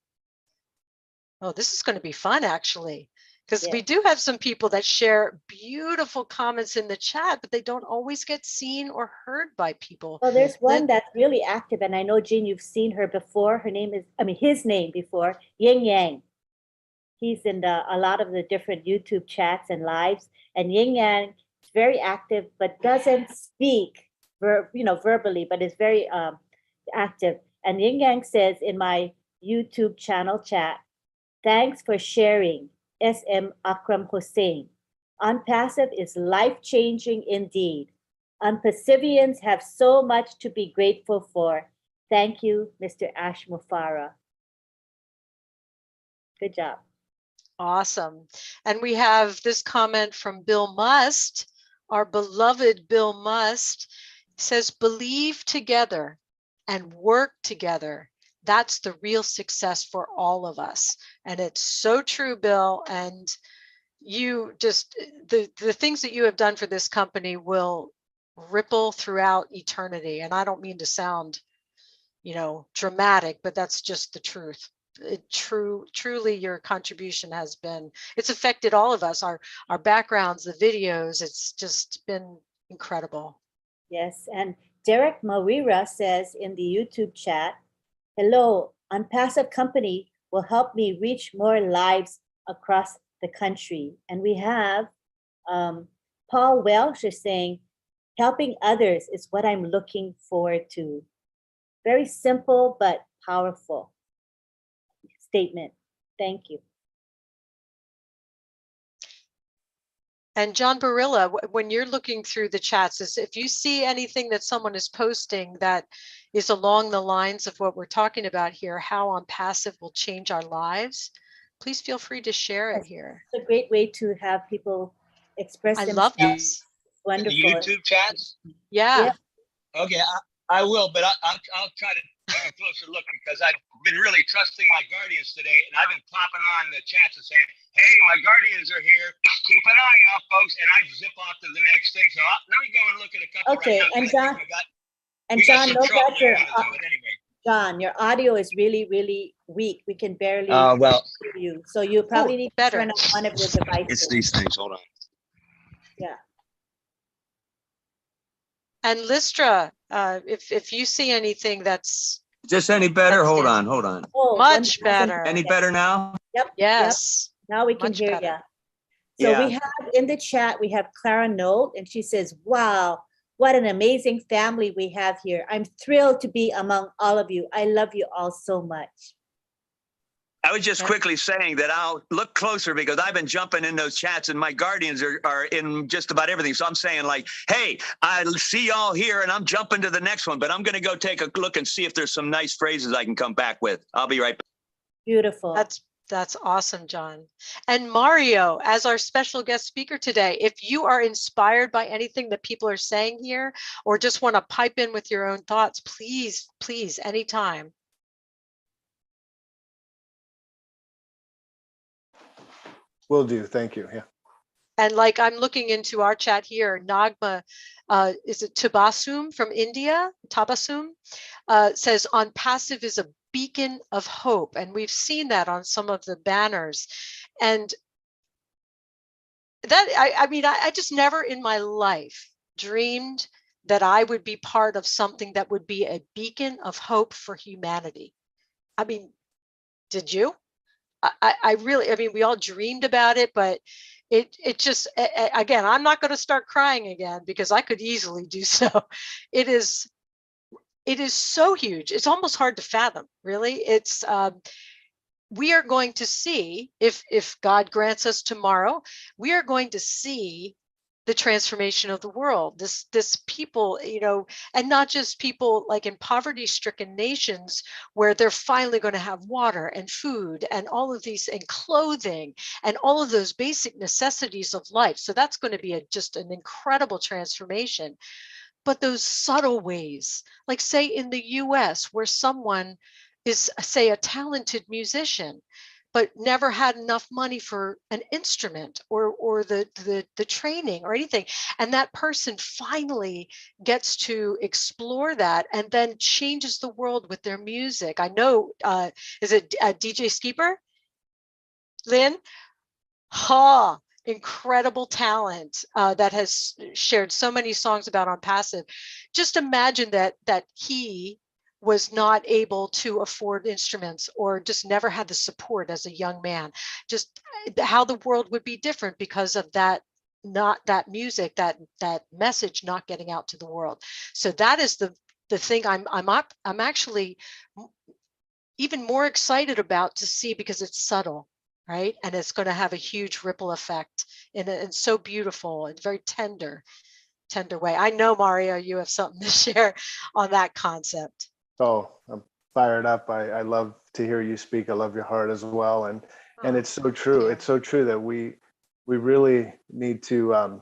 Oh, this is going to be fun, actually, because we do have some people that share beautiful comments in the chat, but they don't always get seen or heard by people. Well, there's one that's really active, and I know, Jean, you've seen her before. Her name is, his name before, Yin Yang. He's in a lot of the different YouTube chats and lives, and Yin Yang is very active, but doesn't speak, verbally, but is very active. And Yin Yang says in my YouTube channel chat, thanks for sharing, SM Akram Hussein. ONPASSIVE is life-changing indeed. ONPASSIVians have so much to be grateful for. Thank you, Mr. Ash Mufara. Good job. Awesome. And we have this comment from Bill Must, our beloved Bill Must. He says, believe together and work together. That's the real success for all of us. And it's so true, Bill. And you just, the things that you have done for this company will ripple throughout eternity. And I don't mean to sound dramatic, but that's just the truth. Truly your contribution has been, it's affected all of us, our backgrounds, the videos, it's just been incredible. Yes, and Derek Mawira says in the YouTube chat, hello, ONPASSIVE company will help me reach more lives across the country. And we have Paul Welsh is saying, helping others is what I'm looking forward to. Very simple, but powerful statement. Thank you. And John Barilla, when you're looking through the chats, is if you see anything that someone is posting that is along the lines of what we're talking about here, how ONPASSIVE will change our lives, please feel free to share it here. It's a great way to have people express I themselves. love this. Wonderful. The YouTube chats? Yeah. Okay, I will, but I'll try to take a closer look because I've been really trusting my guardians today, and I've been popping on the chats and saying, hey, my guardians are here. Keep an eye out, folks, and I zip off to the next thing. So let me go and look at a couple Okay, right now. and John, no note that anyway. John, your audio is really, really weak. We can barely well, hear you. So you probably need to turn on one of your devices. It's these things. Hold on. Yeah. And Listra, if you see anything that's Is this any better? That's Hold it. on, hold on. Oh, much better. Any better now? Yep. Yes. Yep. Now we can Much hear better. you. So Yeah. we have in the chat, we have Clara Note, and she says, wow, what an amazing family we have here. I'm thrilled to be among all of you. I love you all so much. I was just quickly saying that I'll look closer because I've been jumping in those chats and my guardians are in just about everything. So I'm saying like, hey, I see y'all here and I'm jumping to the next one, but I'm going to go take a look and see if there's some nice phrases I can come back with. I'll be right back. Beautiful. That's awesome, John. And Mario, as our special guest speaker today, if you are inspired by anything that people are saying here, or just want to pipe in with your own thoughts, please, anytime. Will do. Thank you. Yeah. And like I'm looking into our chat here, Nagma, is it Tabasum from India? Tabasum says ONPASSIVE is a beacon of hope. And we've seen that on some of the banners. And that, I just never in my life dreamed that I would be part of something that would be a beacon of hope for humanity. I mean, did you? I really, we all dreamed about it, but it just, again, I'm not going to start crying again because I could easily do so. It is so huge. It's almost hard to fathom, really. It's, we are going to see, if God grants us tomorrow, we are going to see the transformation of the world, this people, and not just people like in poverty-stricken nations where they're finally going to have water and food and all of these, and clothing and all of those basic necessities of life. So that's going to be just an incredible transformation. But those subtle ways, like say in the US, where someone is, say, a talented musician, but never had enough money for an instrument or the training or anything. And that person finally gets to explore that and then changes the world with their music. I know, is it DJ Skeeper? Lynn? Ha! Incredible talent that has shared so many songs about ONPASSIVE. Just imagine that he was not able to afford instruments or just never had the support as a young man. Just how the world would be different because of that, not that music, that message not getting out to the world. So that is the thing I'm actually even more excited about to see, because it's subtle, right? And it's going to have a huge ripple effect in so beautiful and very tender way. I know, Mario, you have something to share on that concept. Oh, I'm fired up. I love to hear you speak. I love your heart as well. And it's so true. It's so true that we really need to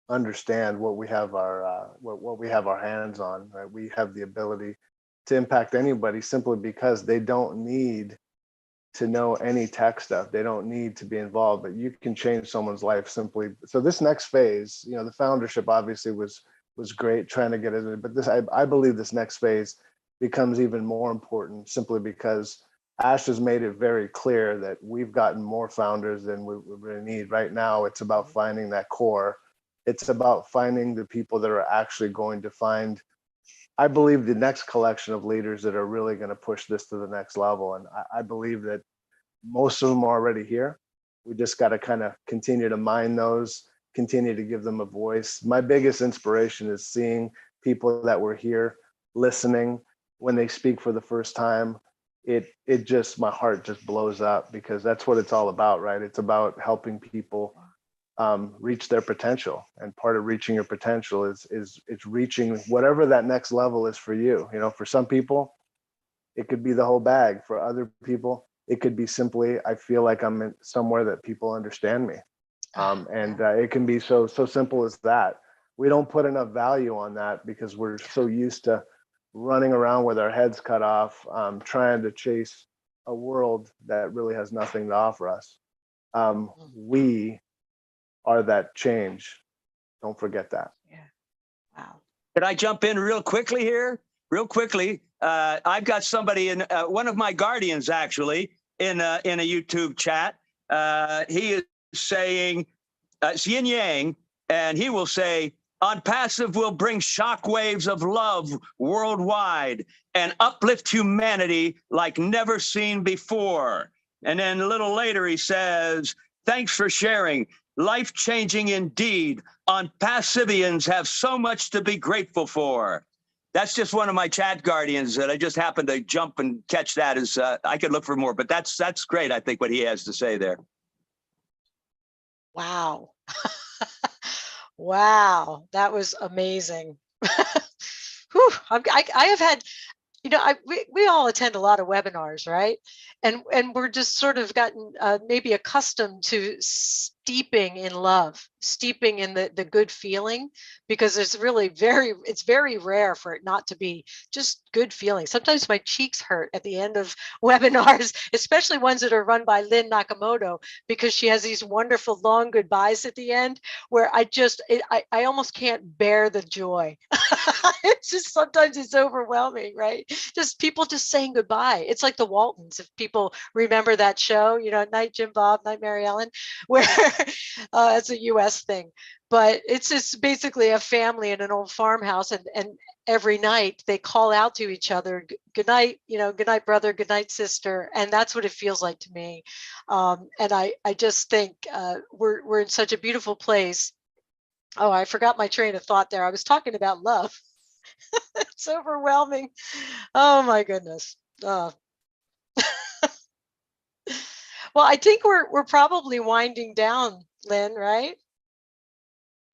understand what we have what we have our hands on, right? We have the ability to impact anybody simply because they don't need to know any tech stuff. They don't need to be involved, but you can change someone's life simply. So this next phase, the foundership obviously was great trying to get it, but this, I believe this next phase becomes even more important, simply because Ash has made it very clear that we've gotten more founders than we really need. Right now, it's about finding that core. It's about finding the people that are actually going to find, I believe, the next collection of leaders that are really going to push this to the next level. And I believe that most of them are already here. We just got to kind of continue to mine those, continue to give them a voice. My biggest inspiration is seeing people that were here listening when they speak for the first time. It just, my heart just blows up, because that's what it's all about, right? It's about helping people reach their potential, and part of reaching your potential is reaching whatever that next level is for you. You know, for some people, it could be the whole bag. For other people, it could be simply, I feel like I'm in somewhere that people understand me, and it can be so simple as that. We don't put enough value on that because we're so used to running around with our heads cut off, trying to chase a world that really has nothing to offer us. We are that change. Don't forget that. Yeah. Wow. Could I jump in real quickly here? Real quickly. I've got somebody in one of my guardians actually in a YouTube chat. He is saying yin yang, and he will say, ONPASSIVE will bring shockwaves of love worldwide and uplift humanity like never seen before. And then a little later he says, thanks for sharing. Life-changing indeed. ONPASSIVians have so much to be grateful for. That's just one of my chat guardians that I just happened to jump and catch that. As I could look for more, but that's great, I think, what he has to say there. Wow. Wow, that was amazing. Whew, I have had, you know, we all attend a lot of webinars, right? And we're just sort of gotten maybe accustomed to steeping in love, steeping in the good feeling, because it's really it's very rare for it not to be just good feeling. Sometimes my cheeks hurt at the end of webinars, especially ones that are run by Lynn Nakamoto, because she has these wonderful long goodbyes at the end where I almost can't bear the joy. It's just, sometimes it's overwhelming, right? Just people just saying goodbye. It's like the Waltons, if people remember that show, you know, Night Jim Bob, Night Mary Ellen, where it's a US thing, but it's just basically a family in an old farmhouse, and every night they call out to each other, good night, you know, good night, brother, good night, sister. And that's what it feels like to me. And I just think we're in such a beautiful place. Oh, I forgot my train of thought there. I was talking about love. It's overwhelming. Oh my goodness. Well, I think we're probably winding down, Lynn, right?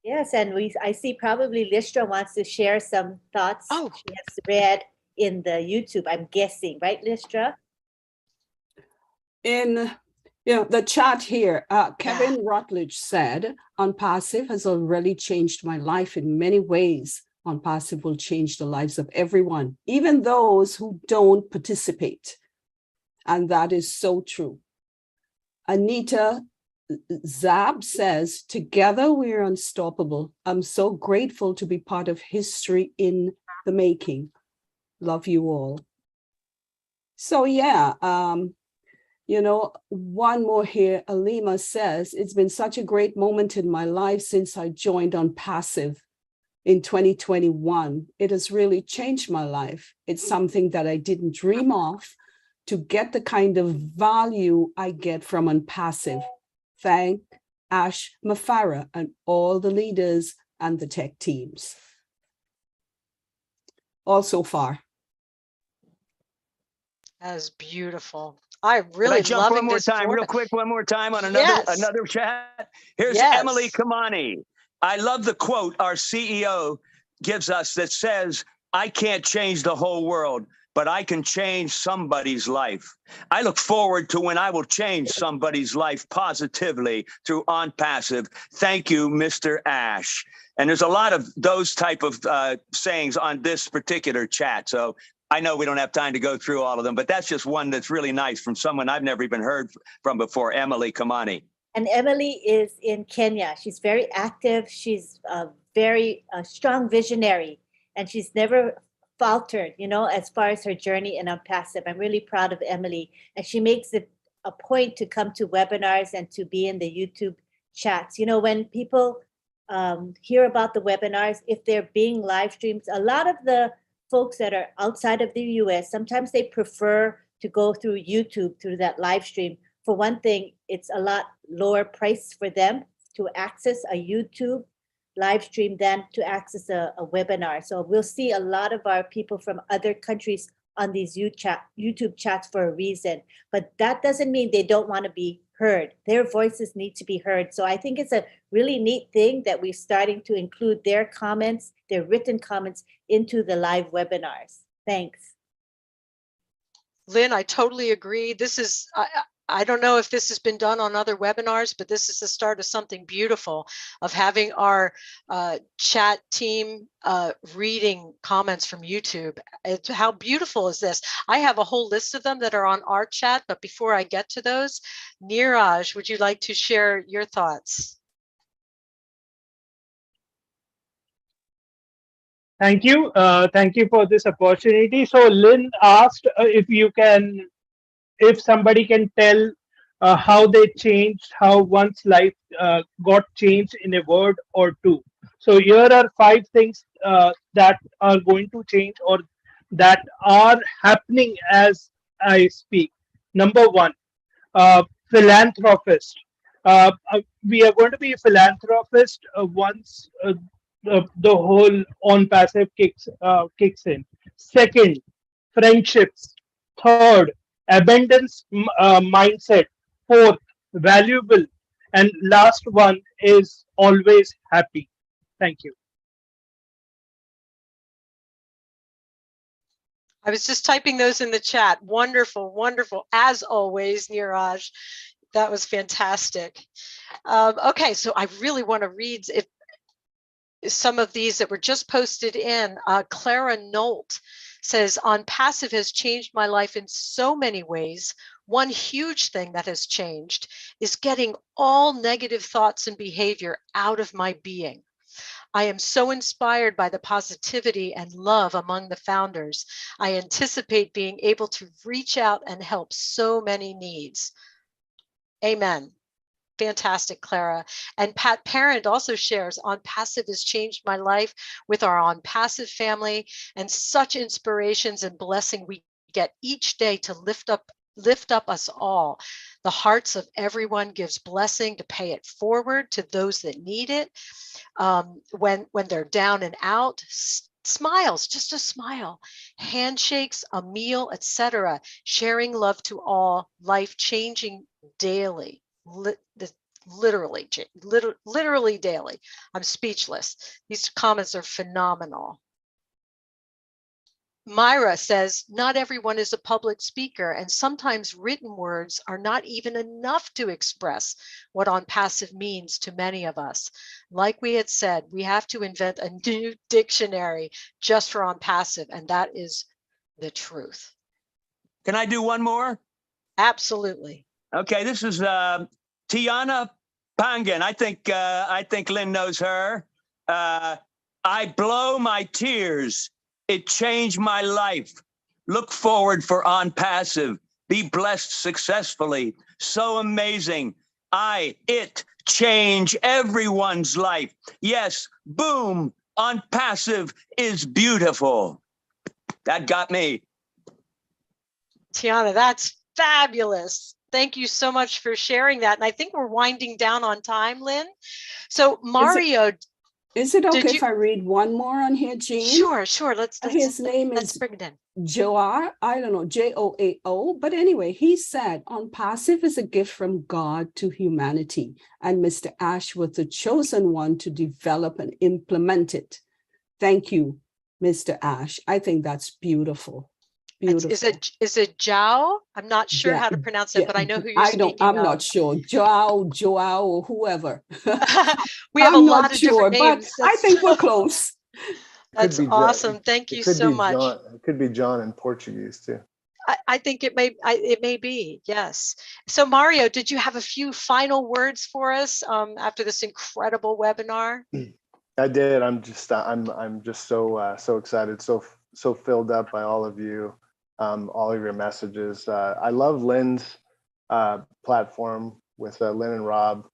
Yes, and I see probably Listra wants to share some thoughts she has read in the YouTube, I'm guessing, right, Listra? In the chat here, Kevin Rutledge said, ONPASSIVE has already changed my life in many ways. ONPASSIVE will change the lives of everyone, even those who don't participate. And that is so true. Anita Zab says, together we're unstoppable. I'm so grateful to be part of history in the making. Love you all. So yeah, you know, one more here. Alima says, it's been such a great moment in my life since I joined ONPASSIVE in 2021. It has really changed my life. It's something that I didn't dream of, to get the kind of value I get from ONPASSIVE. Thank Ash Mafara and all the leaders and the tech teams. All so far. That is beautiful. I really jump loving one more this time, format. real quick, one more time on Yes. another chat. Here's Yes. Emily Kamani. I love the quote our CEO gives us that says, I can't change the whole world, but I can change somebody's life. I look forward to when I will change somebody's life positively through ONPASSIVE. Thank you, Mr. Ash. And there's a lot of those type of sayings on this particular chat. So I know we don't have time to go through all of them, but that's just one that's really nice from someone I've never even heard from before, Emily Kamani. And Emily is in Kenya. She's very active. She's a very strong visionary, and she's never faltered, you know, as far as her journey in ONPASSIVE. I'm really proud of Emily, and she makes it a point to come to webinars and to be in the YouTube chats. You know, when people hear about the webinars, if they're being live streamed, a lot of the folks that are outside of the US, sometimes they prefer to go through YouTube, through that live stream. For one thing, it's a lot lower price for them to access a YouTube live stream than to access a webinar. So we'll see a lot of our people from other countries on these YouTube chats for a reason, but that doesn't mean they don't want to be heard. Their voices need to be heard. So I think it's a really neat thing that we're starting to include their comments, their written comments into the live webinars. Thanks. Lynn, I totally agree. This is, I don't know if this has been done on other webinars, but this is the start of something beautiful, of having our chat team reading comments from YouTube. How beautiful is this? I have a whole list of them that are on our chat, but before I get to those, Neeraj, would you like to share your thoughts? Thank you. Thank you for this opportunity. So Lynn asked if somebody can tell how they changed, how one's life got changed in a word or two. So here are 5 things that are going to change or that are happening as I speak. Number 1, philanthropist. We are going to be a philanthropist once the whole ONPASSIVE kicks in. Second, friendships. Third, abundance mindset. Fourth, valuable. And last one is always happy. Thank you. I was just typing those in the chat. Wonderful, wonderful. As always, Neeraj, that was fantastic. Okay, so I really want to read some of these that were just posted in. Clara Nolt says, ONPASSIVE has changed my life in so many ways. One huge thing that has changed is getting all negative thoughts and behavior out of my being. I am so inspired by the positivity and love among the founders. I anticipate being able to reach out and help so many needs. Amen. Fantastic, Clara. And Pat Parent also shares, ONPASSIVE has changed my life with our ONPASSIVE family, and such inspirations and blessing we get each day to lift up us all. The hearts of everyone gives blessing to pay it forward to those that need it. When they're down and out, smiles, just a smile, handshakes, a meal, etc. Sharing love to all, life changing daily. Literally daily. I'm speechless. These comments are phenomenal. Myra says, not everyone is a public speaker, and sometimes written words are not even enough to express what ONPASSIVE means to many of us. Like we had said, we have to invent a new dictionary just for ONPASSIVE, and that is the truth. Can I do one more? Absolutely. Okay, this is Tiana Pangan. I think Lynn knows her. I blow my tears. It changed my life. Look forward for ONPASSIVE. Be blessed successfully. So amazing. It change everyone's life. Yes, boom, ONPASSIVE is beautiful. That got me. Tiana, that's fabulous. Thank you so much for sharing that. And I think we're winding down on time, Lynn. So Mario, is it okay if I read one more on here, Jean? Sure. His name is bring it in. Joar, I don't know, Joao. But anyway, he said, ONPASSIVE is a gift from God to humanity. And Mr. Ash was the chosen one to develop and implement it. Thank you, Mr. Ash. I think that's beautiful. Beautiful. Is it Joao? I'm not sure how to pronounce it, but I know who you're speaking I'm of. not sure. Joao, or whoever. We have a lot of different names. But I think we're close. That's awesome. Thank you so much. It could be John in Portuguese too. I think it may be, yes. So Mario, did you have a few final words for us after this incredible webinar? I did. I'm just so excited, so so filled up by all of you, all of your messages. I love Lynn's platform with Lynn and Rob.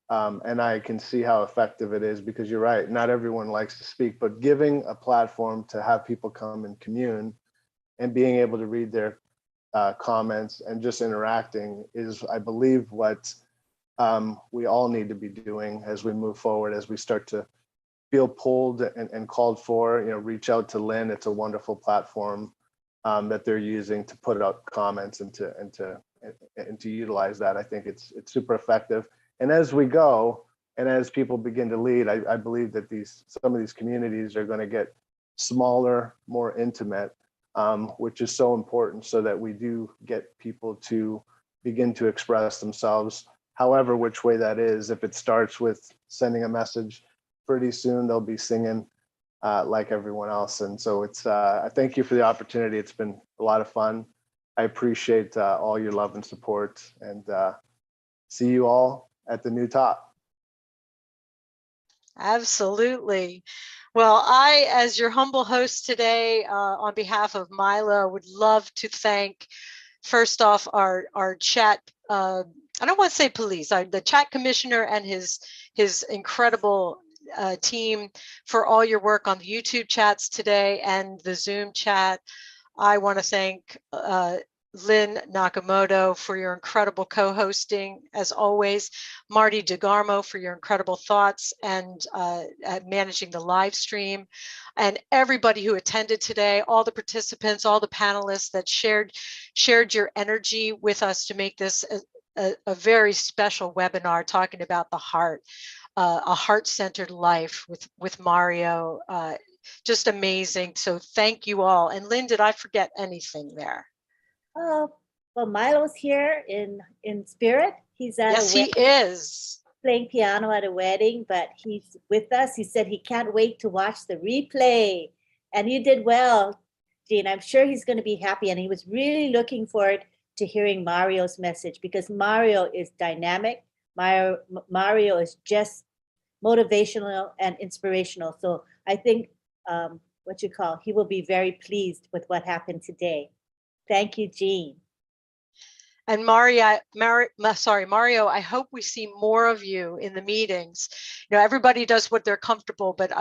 And I can see how effective it is, because you're right, not everyone likes to speak, but giving a platform to have people come and commune and being able to read their comments and just interacting is, I believe, what we all need to be doing as we move forward, as we start to feel pulled and called for. Reach out to Lynn. It's a wonderful platform that they're using to put out comments and to utilize that. I think it's super effective. And as we go, and as people begin to lead, I believe that some of these communities are going to get smaller, more intimate, which is so important, so that we do get people to begin to express themselves, however which way that is. If it starts with sending a message, pretty soon they'll be singing like everyone else. And so I thank you for the opportunity. It's been a lot of fun. I appreciate all your love and support, and see you all at the new top. Absolutely. Well, I, as your humble host today, on behalf of Milo, would love to thank, first off, our chat, I don't want to say police, the chat commissioner and his incredible team for all your work on the YouTube chats today and the Zoom chat. I want to thank Lynn Nakamoto for your incredible co-hosting, as always. Marty DeGarmo for your incredible thoughts and managing the live stream. And everybody who attended today, all the participants, all the panelists that shared your energy with us to make this a very special webinar talking about the heart, a heart-centered life with Mario. Just amazing. So thank you all. And Lynn, did I forget anything there? Well, Milo's here in spirit. He's at yes, he is playing piano at a wedding, but he's with us. He said he can't wait to watch the replay. And you did well, Jean. I'm sure he's going to be happy. And he was really looking forward to hearing Mario's message, because Mario is dynamic. Mario is just motivational and inspirational. So I think he will be very pleased with what happened today. Thank you, Jean. And Mario, I hope we see more of you in the meetings. Everybody does what they're comfortable, but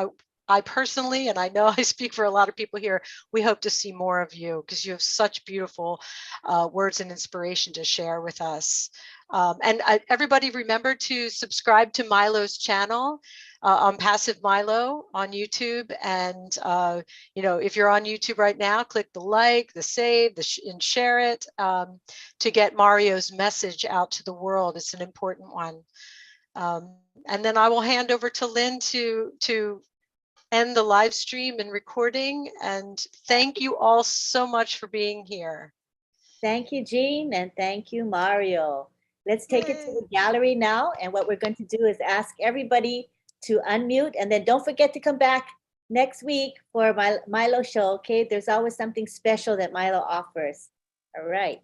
I personally, and I know I speak for a lot of people here, we hope to see more of you, because you have such beautiful words and inspiration to share with us. And everybody remember to subscribe to Milo's channel, ONPASSIVE Milo on YouTube. And, if you're on YouTube right now, click the like, the save, and share it to get Mario's message out to the world. It's an important one. And then I will hand over to Lynn to end the live stream and recording. And thank you all so much for being here. Thank you, Jean, and thank you, Mario. Let's take it to the gallery now. And what we're going to do is ask everybody to unmute, and then don't forget to come back next week for my Milo show. Okay, there's always something special that Milo offers. All right,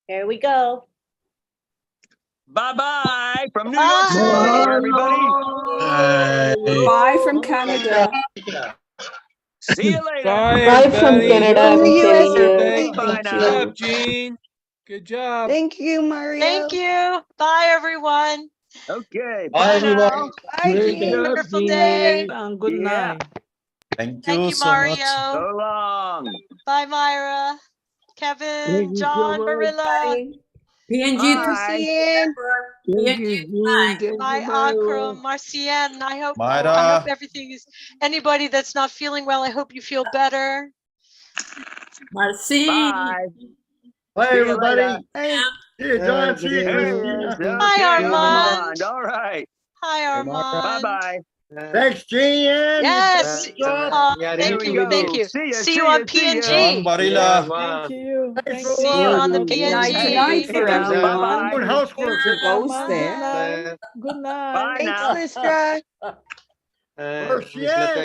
here we go. Bye-bye from New York City, everybody. Bye from Canada. See you later. Bye from Canada. Bye Good now. job, Jean. Good job. Thank you, Mario. Thank you. Bye, everyone. Okay. Bye, everyone. Now. Bye, Great Jean. job, Wonderful day. and good night. Thank Thank you you, so Mario. much. So long. Bye, Myra, Kevin, Thank you so John, much. Marilla. PNG Bye. Marcian. Thank you, Jean. Thank Bye, you, Milo. Akram, Marcian. I hope Myra. everything is. Anybody that's not feeling well, I hope you feel better. Marci. Bye. Bye, See you everybody. later. Hey. See you, John. See you, Hey, Christina. Hi, okay, Armand. All right. Hi, Armand. Bye-bye. Thanks, Jean. Yes. Yeah, Here Thank we you. go. Thank you. See you on See ya. John PNG. Barilla. Thank you. Thank See you you. on the Good Night PNG. night for Bye-bye. everyone. Doing housework. Who goes Good there? night. Good night. Bye Thanks, now. Listra. Miss Marcian.